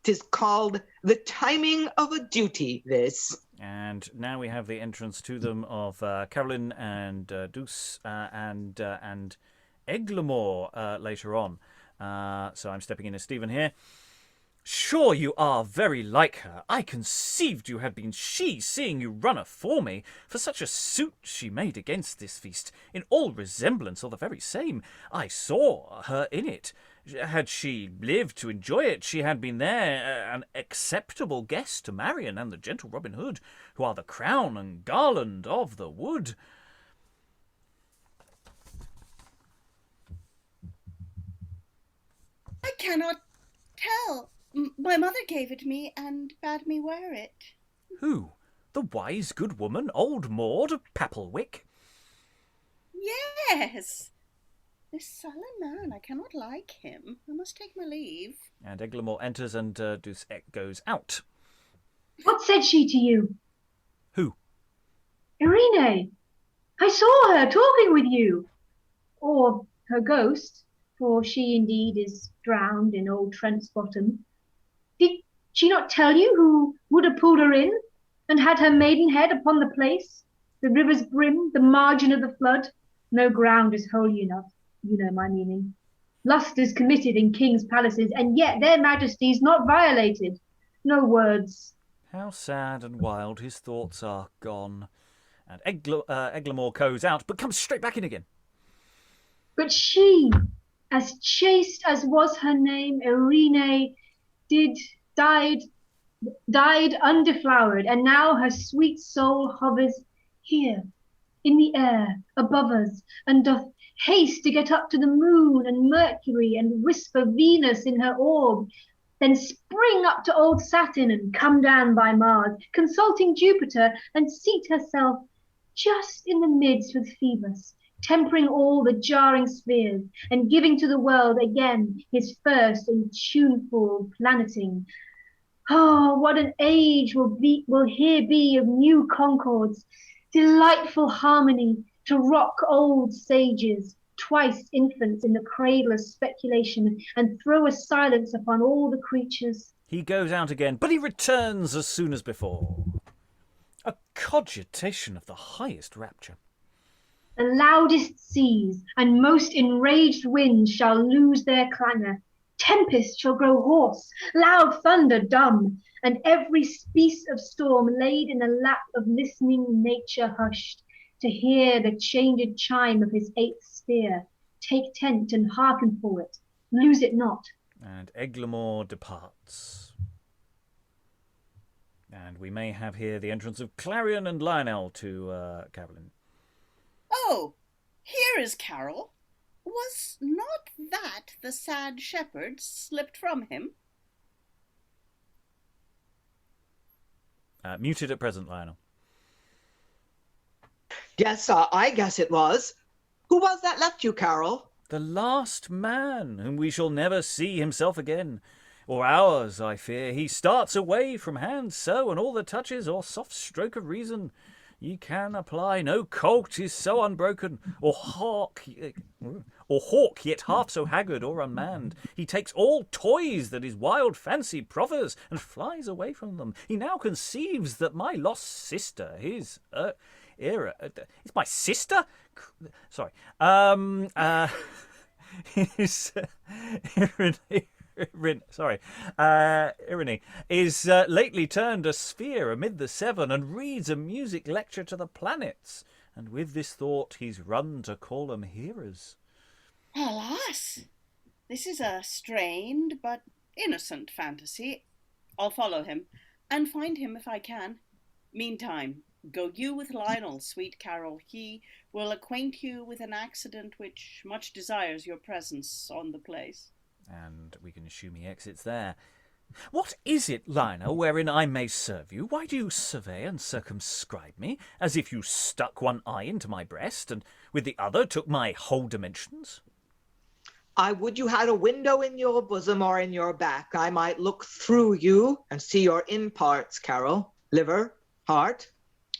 'Tis called the timing of a duty, this. And now we have the entrance to them of Karolin and Douce and Aeglamour later on. So I'm stepping in as Stephen here. Sure you are very like her. I conceived you had been she, seeing you run afore me. For such a suit she made against this feast, in all resemblance or the very same. I saw her in it. Had she lived to enjoy it, she had been there an acceptable guest to Marian and the gentle Robin Hood, who are the crown and garland of the wood. I cannot tell. My mother gave it me and bade me wear it. Who? The wise good woman, old Maud of Papelwick? Yes. This sullen man, I cannot like him. I must take my leave. And Aeglamour enters and Douce goes out. What said she to you? Who? Earine. I saw her talking with you. Or her ghost, for she indeed is drowned in old Trent's bottom. Did she not tell you who would have pulled her in, and had her maidenhead upon the place, the river's brim, the margin of the flood? No ground is holy enough, you know my meaning. Lust is committed in kings' palaces, and yet their majesties not violated. No words. How sad and wild his thoughts are gone. And Aeglamour goes out, but comes straight back in again. But she, as chaste as was her name, Earine, died undeflowered, and now her sweet soul hovers here, in the air, above us, and doth haste to get up to the moon and Mercury, and whisper Venus in her orb, then spring up to old Saturn, and come down by Mars, consulting Jupiter, and seat herself just in the midst with Phoebus, tempering all the jarring spheres, and giving to the world again his first and tuneful planeting. Oh, what an age will here be of new concords, delightful harmony to rock old sages, twice infants in the cradle of speculation, and throw a silence upon all the creatures. He goes out again, but he returns as soon as before. A cogitation of the highest rapture. The loudest seas and most enraged winds shall lose their clangor. Tempest shall grow hoarse, loud thunder dumb, and every species of storm laid in the lap of listening nature hushed, to hear the changed chime of his eighth sphere. Take tent and hearken for it, lose it not. And Aeglamour departs. And we may have here the entrance of Clarion and Lionel to Karolin. Oh, here is Carol. Was not that the sad shepherd slipped from him? Muted at present, Lionel. Yes, I guess it was. Who was that left you, Carol? The last man, whom we shall never see himself again. Or ours, I fear. He starts away from hand so, and all the touches or soft stroke of reason ye can apply. No colt is so unbroken, or hawk yet half so haggard or unmanned. He takes all toys that his wild fancy proffers, and flies away from them. He now conceives that my lost sister, his is my sister? Sorry. His Earine is lately turned a sphere amid the seven, and reads a music lecture to the planets. And with this thought he's run to call them hearers. Alas, this is a strained but innocent fantasy. I'll follow him, and find him if I can. Meantime, go you with Lionel, sweet Carol. He will acquaint you with an accident which much desires your presence on the place. And we can assume he exits there. What is it, Lionel, wherein I may serve you? Why do you survey and circumscribe me, as if you stuck one eye into my breast, and with the other took my whole dimensions? I would you had a window in your bosom or in your back. I might look through you and see your in parts, Carol. Liver, heart,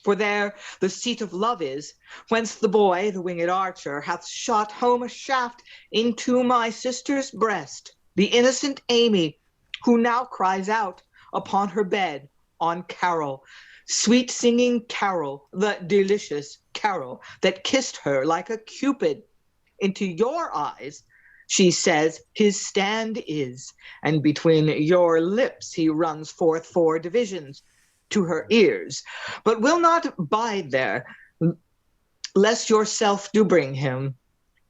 For there the seat of love is, whence the boy, the winged archer, hath shot home a shaft into my sister's breast, the innocent Amie, who now cries out upon her bed on Carol, sweet singing Carol, the delicious Carol, that kissed her like a Cupid. Into your eyes, she says, his stand is, and between your lips he runs forth 4 divisions to her ears, but will not bide there, lest yourself do bring him.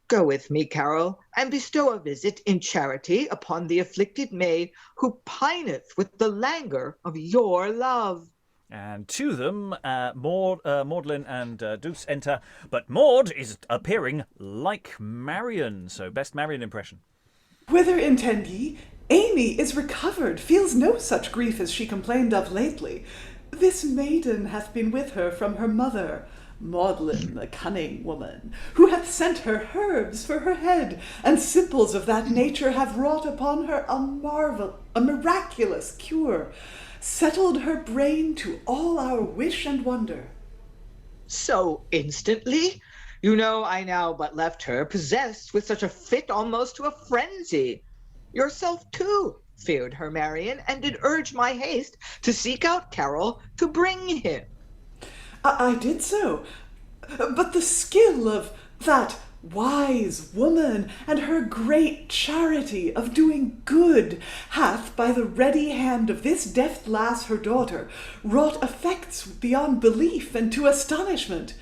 Go with me, Carol, and bestow a visit in charity upon the afflicted maid who pineth with the languor of your love. And to them, Maudlin and Douce enter, but Maud is appearing like Marian, so best Marian impression. Whither intend ye? Amie is recovered, feels no such grief as she complained of lately. This maiden hath been with her from her mother, Maudlin, the cunning woman, who hath sent her herbs for her head, and simples of that nature have wrought upon her a miraculous cure, settled her brain to all our wish and wonder. So instantly? You know I now but left her, possessed with such a fit almost to a frenzy. Yourself too feared her, Marian, and did urge my haste to seek out Carol to bring him. I did so, but the skill of that wise woman and her great charity of doing good hath, by the ready hand of this deft lass her daughter, wrought effects beyond belief and to astonishment.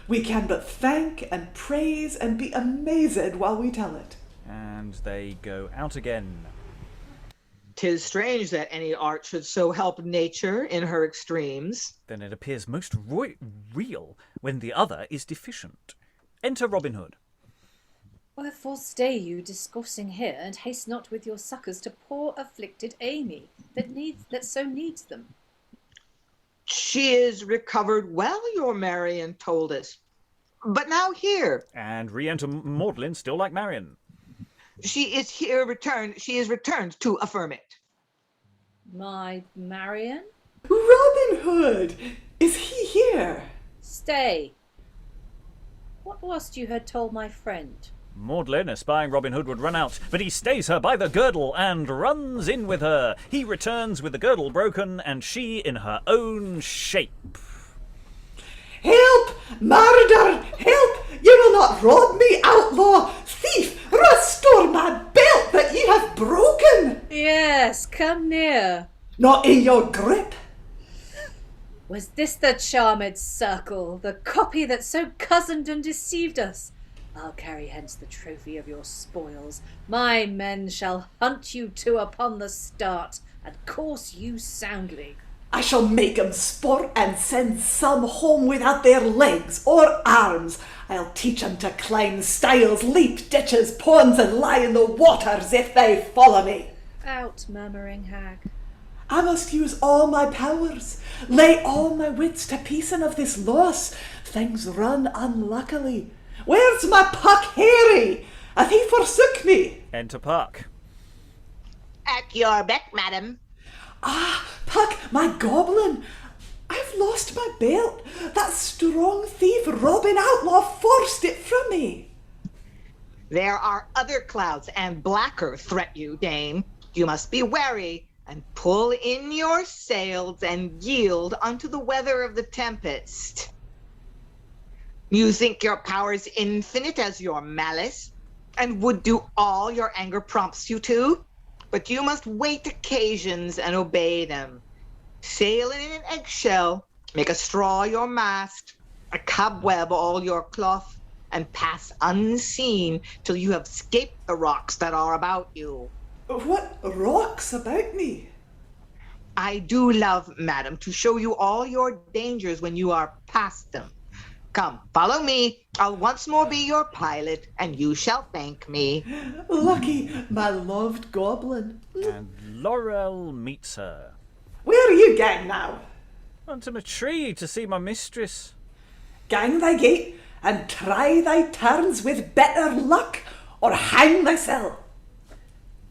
We can but thank and praise and be amazed while we tell it. And they go out again. 'Tis strange that any art should so help nature in her extremes. Then it appears most real when the other is deficient. Enter Robin Hood. Wherefore stay you discoursing here, and haste not with your succours to poor afflicted Amie, that so needs them. She is recovered well, your Marian told us. But now here. And re-enter Maudlin, still like Marian. She is returned to affirm it. My Marian? Robin Hood! Is he here? Stay. What was you had told my friend? Maudlin, espying Robin Hood, would run out, but he stays her by the girdle and runs in with her. He returns with the girdle broken, and she in her own shape. Help! Murder! Help! You will not rob me, outlaw! Thief! Restore my belt that ye have broken! Yes, come near. Not in your grip. Was this the charmed circle, the copy that so cozened and deceived us? I'll carry hence the trophy of your spoils. My men shall hunt you two upon the start, and course you soundly. I shall make 'em sport and send some home without their legs or arms. I'll teach 'em to climb stiles, leap ditches, ponds, and lie in the waters if they follow me. Out, murmuring hag. I must use all my powers, lay all my wits to pieces of this loss. Things run unluckily. Where's my Puck Harry? Hath he forsook me? Enter Puck. At your beck, madam. Ah, Puck, my goblin! I've lost my belt. That strong thief Robin Outlaw forced it from me. There are other clouds and blacker threat you, dame. You must be wary and pull in your sails and yield unto the weather of the tempest. You think your powers infinite as your malice, and would do all your anger prompts you to, but you must wait occasions and obey them. Sail in an eggshell, make a straw your mast, a cobweb all your cloth, and pass unseen till you have scaped the rocks that are about you. What rocks about me? I do love, madam, to show you all your dangers when you are past them. Come, follow me. I'll once more be your pilot, and you shall thank me. Lucky, my loved goblin. And Lorel meets her. Where are you gang now? Unto a tree to see my mistress. Gang thy gait, and try thy turns with better luck, or hang thyself.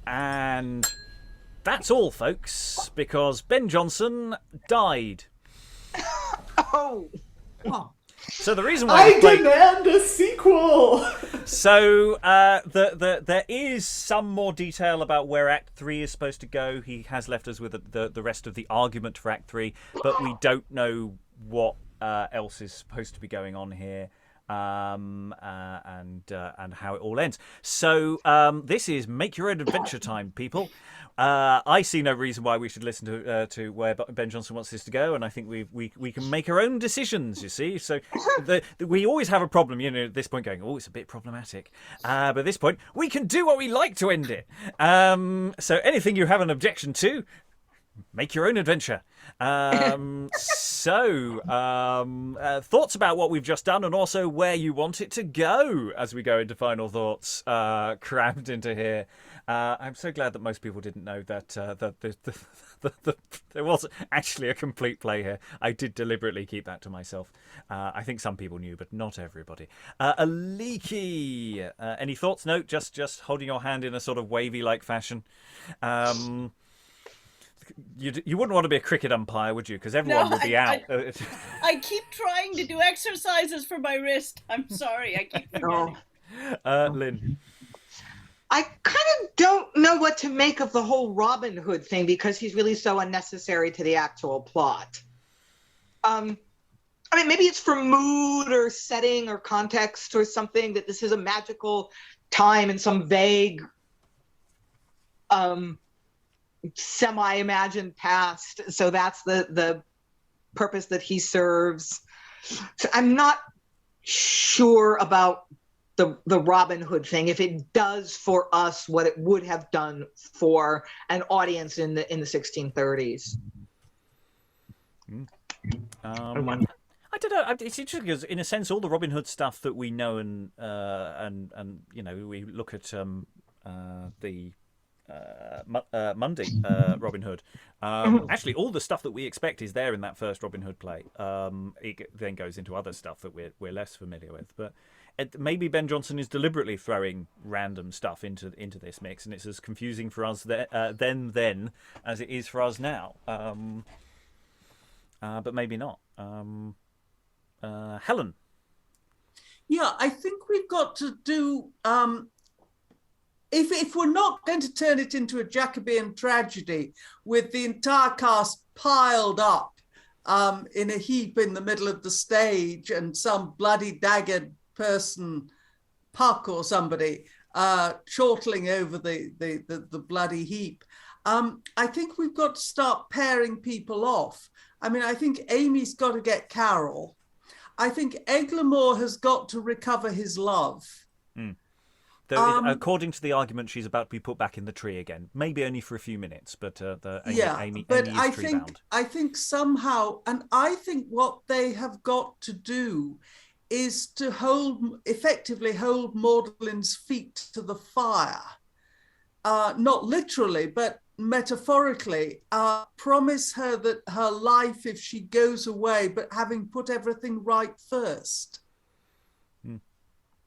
And that's all, folks, because Ben Jonson died. Oh. So the reason why I we play... demand a sequel. So there is some more detail about where Act 3 is supposed to go. He has left us with the rest of the argument for Act 3, but we don't know what else is supposed to be going on here, and how it all ends. So this is Make Your Own Adventure time, people. I see no reason why we should listen to where Ben Jonson wants this to go, and I think we can make our own decisions. You see, so we always have a problem, at this point, going, oh, it's a bit problematic. But at this point, we can do what we like to end it. So anything you have an objection to, make your own adventure. Thoughts about what we've just done, and also where you want it to go as we go into final thoughts, crammed into here. I'm so glad that most people didn't know that there was actually a complete play here. I did deliberately keep that to myself. I think some people knew, but not everybody. Aliki, any thoughts? No, just holding your hand in a sort of wavy-like fashion. You wouldn't want to be a cricket umpire, would you? Because everyone would be out. I keep trying to do exercises for my wrist. I'm sorry, I keep forgetting. Lynn. I kind of don't know what to make of the whole Robin Hood thing, because he's really so unnecessary to the actual plot. I mean, maybe it's for mood or setting or context or something, that this is a magical time in some vague, semi-imagined past. So that's the purpose that he serves. So I'm not sure about the Robin Hood thing, if it does for us what it would have done for an audience in the 1630s. I don't know. It's interesting because, in a sense, all the Robin Hood stuff that we know and we look at the Monday Robin Hood. Actually, all the stuff that we expect is there in that first Robin Hood play. It then goes into other stuff that we're less familiar with, but. Maybe Ben Jonson is deliberately throwing random stuff into this mix, and it's as confusing for us then as it is for us now. But maybe not. Helen. Yeah, I think we've got to do. If we're not going to turn it into a Jacobean tragedy with the entire cast piled up in a heap in the middle of the stage, and some bloody daggered person, Puck or somebody, chortling over the bloody heap. I think we've got to start pairing people off. I mean, I think Amie's got to get Carol. I think Aeglamour has got to recover his love. Though, according to the argument, she's about to be put back in the tree again. Maybe only for a few minutes, but Amie is tree-bound. I think somehow, and I think what they have got to do is to effectively hold Maudlin's feet to the fire. Not literally, but metaphorically. Promise her that her life, if she goes away, but having put everything right first.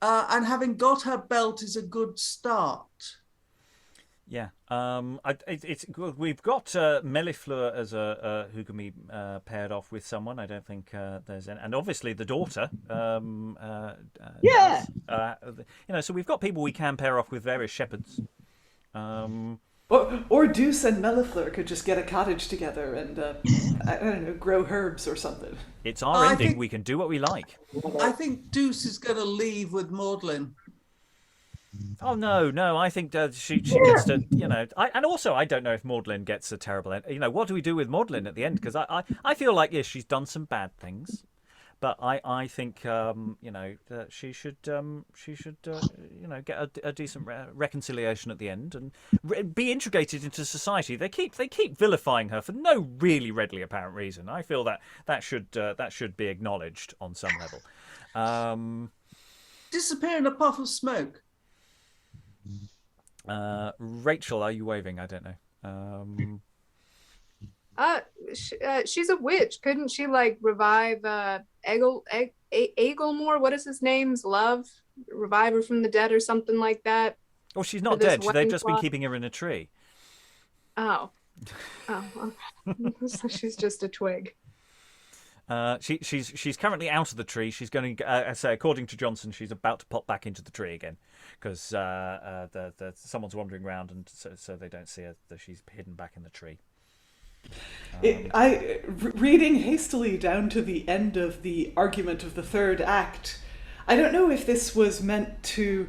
And having got her belt is a good start. Yeah, we've got Mellifleur as who can be paired off with someone. I don't think there's any, and obviously the daughter. So we've got people we can pair off with various shepherds. Or Douce and Mellifleur could just get a cottage together and I don't know, grow herbs or something. It's our ending. We can do what we like. I think Douce is going to leave with Maudlin. Oh no! I think she gets to, and also I don't know if Maudlin gets a terrible end. What do we do with Maudlin at the end? Because I feel like, yes, she's done some bad things, but I think that she should get a decent reconciliation at the end and be integrated into society. They keep vilifying her for no really readily apparent reason. I feel that should be acknowledged on some level. Disappear in a puff of smoke. Rachael, are you waving? I don't know. She's a witch. Couldn't she revive Aeglamour? What is his name's love? Revive her from the dead or something like that? Well, she's not dead. They've just been keeping her in a tree. Oh. So she's just a twig. She's currently out of the tree. She's going to say, according to Jonson, she's about to pop back into the tree again because someone's wandering around, and so they don't see her. She's hidden back in the tree. Reading hastily down to the end of the argument of the third act, I don't know if this was meant to,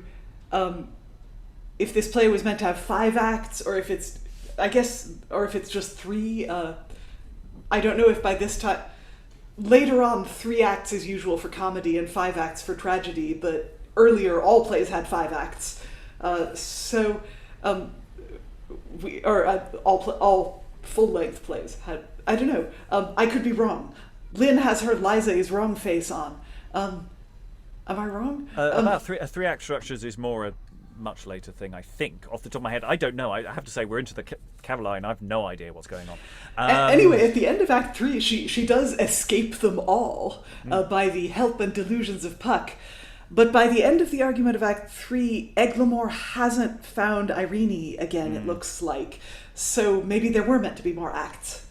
if this play was meant to have 5 acts, or if it's, or if it's just 3. I don't know if by this time, later on, 3 acts is usual for comedy and 5 acts for tragedy, but earlier all plays had 5 acts. All full-length plays had, I don't know, I could be wrong. Lynn has her Liza is wrong face on. Am I wrong? About 3-act structures is more a much later thing, I think. Off the top of my head, I don't know. I have to say, we're into the Karolin. I have no idea what's going on. Anyway, at the end of Act 3, she does escape them all by the help and delusions of Puck. But by the end of the argument of Act 3, Aeglamour hasn't found Eirene again, it looks like. So maybe there were meant to be more acts.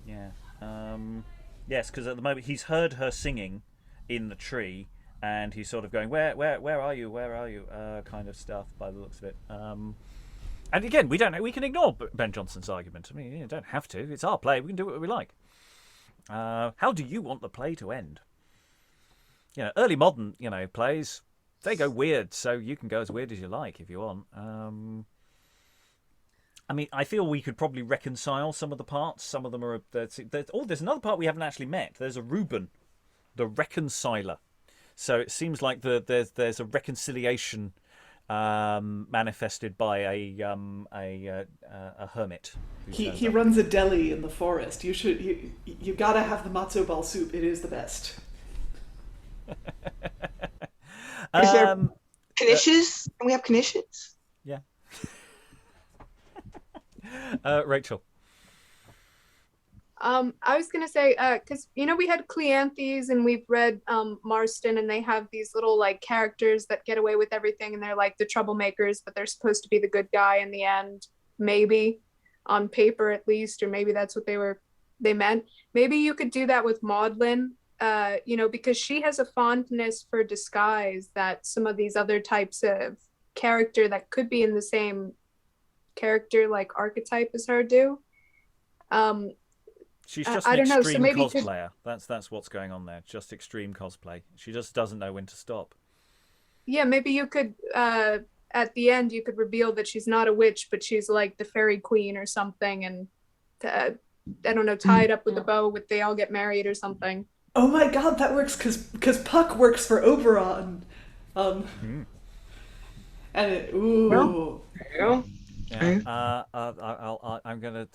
Yeah. Yes, because at the moment he's heard her singing in the tree, and he's sort of going, where are you? Where are you? Kind of stuff by the looks of it. And again, we can ignore Ben Jonson's argument. I mean, you don't have to. It's our play. We can do what we like. How do you want the play to end? Early modern, plays, they go weird, so you can go as weird as you like if you want. I mean, I feel we could probably reconcile some of the parts. Some of them are... there's another part we haven't actually met. There's a Reuben, the reconciler. So it seems like there's a reconciliation manifested by a hermit. He runs a deli in the forest. You gotta have the matzo ball soup. It is the best. Is there knishes? Can we have knishes? Yeah. Rachael. I was gonna say, because we had Cleanthes and we've read Marston, and they have these little characters that get away with everything, and they're like the troublemakers, but they're supposed to be the good guy in the end, maybe on paper at least, or maybe that's what they meant. Maybe you could do that with Maudlin, because she has a fondness for disguise that some of these other types of character that could be in the same character archetype as her do. She's just an extreme cosplayer. That's what's going on there. Just extreme cosplay. She just doesn't know when to stop. Yeah, maybe you could, at the end, you could reveal that she's not a witch, but she's like the fairy queen or something, and I don't know, tie it up with a bow with they all get married or something. Oh my god, that works because Puck works for Oberon. And it, ooh. Well, yeah. I'm gonna.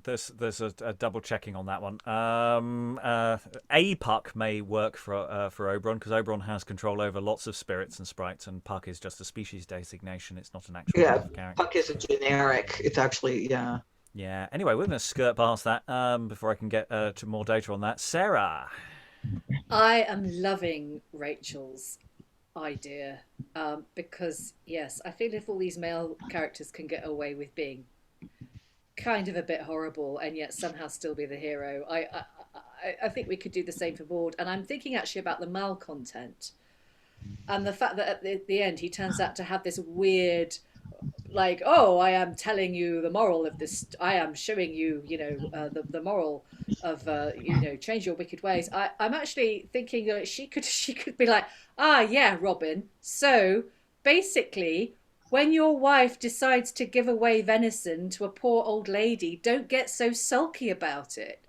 There's a double checking on that one. A Puck may work for Oberon because Oberon has control over lots of spirits and sprites, and Puck is just a species designation. It's not an actual character. Puck is a generic. It's actually Yeah. Anyway, we're going to skirt past that before I can get to more data on that. Sarah. I am loving Rachel's idea because, yes, I feel if all these male characters can get away with being kind of a bit horrible and yet somehow still be the hero, I think we could do the same for Maud. And I'm thinking actually about the malcontent and the fact that at the end he turns out to have this weird... I am telling you the moral of this. I am showing you, the moral of, change your wicked ways. I'm actually thinking that she could be like, yeah, Robin. So basically, when your wife decides to give away venison to a poor old lady, don't get so sulky about it.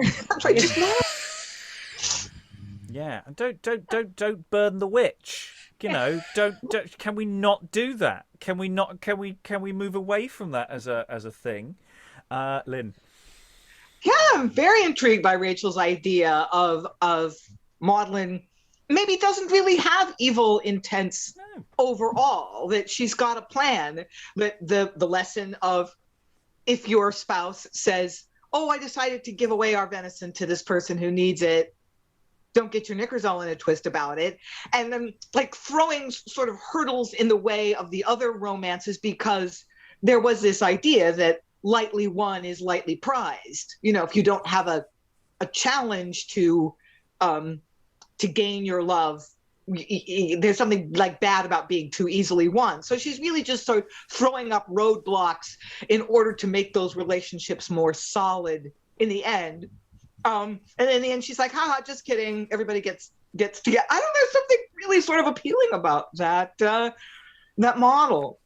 Yeah, and don't burn the witch. Don't. Can we not do that? Can we not? Can we move away from that as a thing? Lynn. Yeah, I'm very intrigued by Rachel's idea of Maudlin. Maybe doesn't really have evil intents overall. That she's got a plan. That the lesson of if your spouse says, "Oh, I decided to give away our venison to this person who needs it," don't get your knickers all in a twist about it. And then throwing sort of hurdles in the way of the other romances because there was this idea that lightly won is lightly prized. If you don't have a challenge to gain your love. There's something like bad about being too easily won. So she's really just sort of throwing up roadblocks in order to make those relationships more solid in the end. And in the end, she's like, haha, just kidding. Everybody gets together. I don't know, there's something really sort of appealing about that model.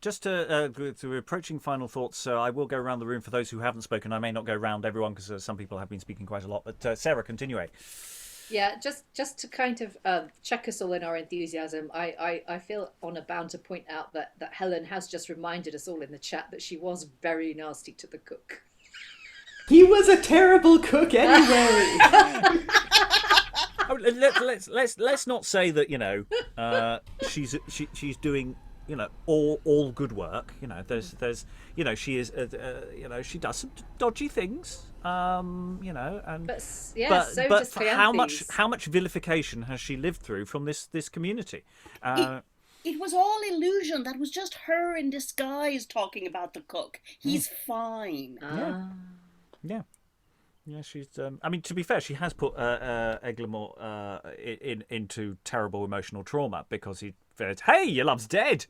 Just to approaching final thoughts, so I will go around the room for those who haven't spoken. I may not go around everyone because some people have been speaking quite a lot. But Sarah, continue. Yeah, just to kind of check us all in our enthusiasm, I feel honour bound to point out that Helen has just reminded us all in the chat that she was very nasty to the cook. He was a terrible cook anyway. Let's not say that she's doing all good work. There's she is she does some dodgy things. But how much vilification has she lived through from this community? It was all illusion. That was just her in disguise talking about the cook. He's fine. Yeah, she's. I mean, to be fair, she has put Aeglamour into terrible emotional trauma because he said, "Hey, your love's dead,"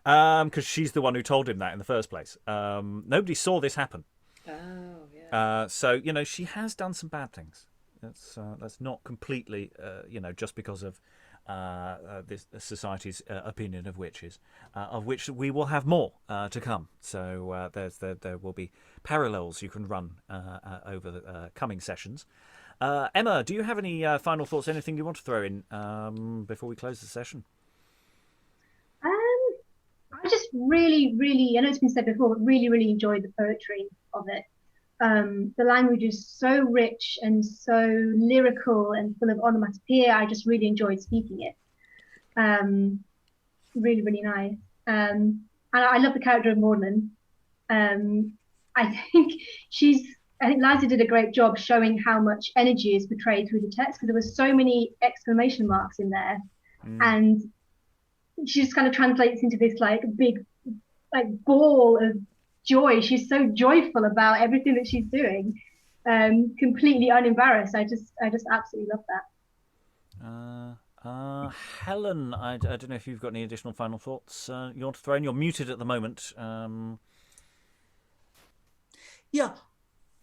because she's the one who told him that in the first place. Nobody saw this happen. Oh, yeah. So she has done some bad things. That's not completely just because of this society's opinion of witches, of which we will have more to come. So there will be parallels you can run over the coming sessions. Emma, do you have any final thoughts? Anything you want to throw in before we close the session? I just really, really, I know it's been said before, but really, really enjoyed the poetry of it. The language is so rich and so lyrical and full of onomatopoeia. I just really enjoyed speaking it. Really, really nice. And I love the character of Maudlin. I think Liza did a great job showing how much energy is portrayed through the text, because there were so many exclamation marks in there. And she just kind of translates into this big ball of joy. She's so joyful about everything that she's doing, completely unembarrassed. I just absolutely love that. Helen, I don't know if you've got any additional final thoughts you want to throw in. You're muted at the moment. Yeah,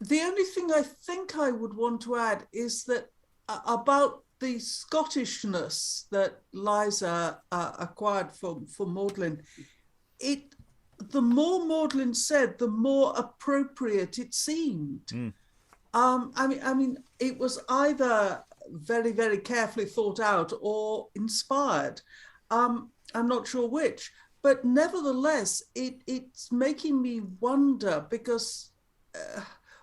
the only thing I think I would want to add is that about the Scottishness that Liza acquired from Maudlin, the more Maudlin said, the more appropriate it seemed. I mean, it was either very, very carefully thought out or inspired. I'm not sure which, but nevertheless, it's making me wonder because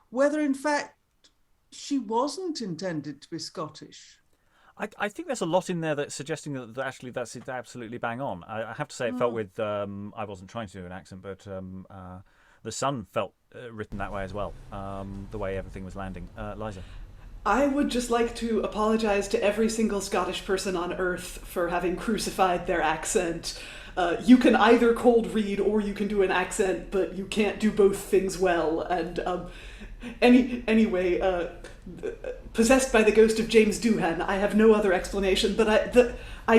whether in fact she wasn't intended to be Scottish. I think there's a lot in there that's suggesting that actually that's absolutely bang on. I have to say it felt with, I wasn't trying to do an accent, but The Sun felt written that way as well, the way everything was landing. Liza? I would just like to apologise to every single Scottish person on Earth for having crucified their accent. You can either cold read or you can do an accent, but you can't do both things well. And anyway, possessed by the ghost of James Doohan, I have no other explanation. But I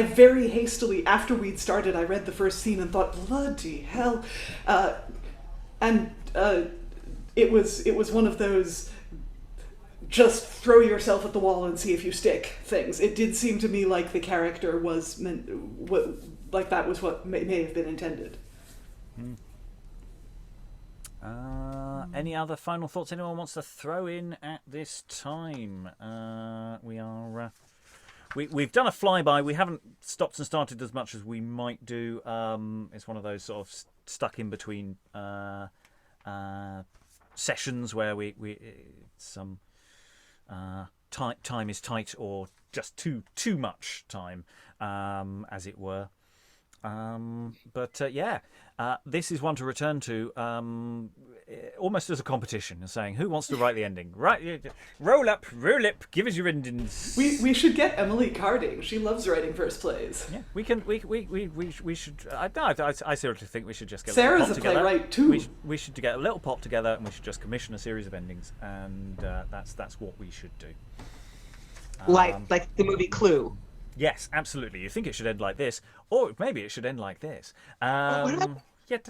very hastily, after we'd started, I read the first scene and thought, bloody hell. It was one of those just throw yourself at the wall and see if you stick things. It did seem to me like the character was meant, like that was what may have been intended. Any other final thoughts anyone wants to throw in at this time? We've done a flyby. We haven't stopped and started as much as we might do. It's one of those sort of stuck in between sessions where some time is tight or just too much time, as it were. This is one to return to almost as a competition, saying who wants to write the ending. Right, roll up, give us your endings. We should get Emily carding. She loves writing verse plays. Yeah, we should. I seriously think we should just get Sarah's a a pop together. playwright too. We should get a little pop together, and we should just commission a series of endings, and that's what we should do. Like the movie Clue. Yes, absolutely. You think it should end like this, or maybe it should end like this. Okay. On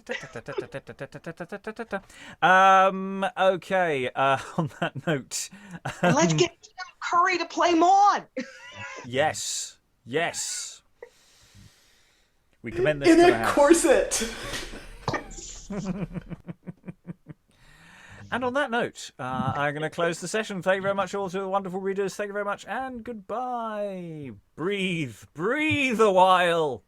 that note, Let's get Tim Curry to play Maud. Yes. We commend this In to the a house. corset. And on that note, I'm going to close the session. Thank you very much all to the wonderful readers. Thank you very much, and goodbye. Breathe a while.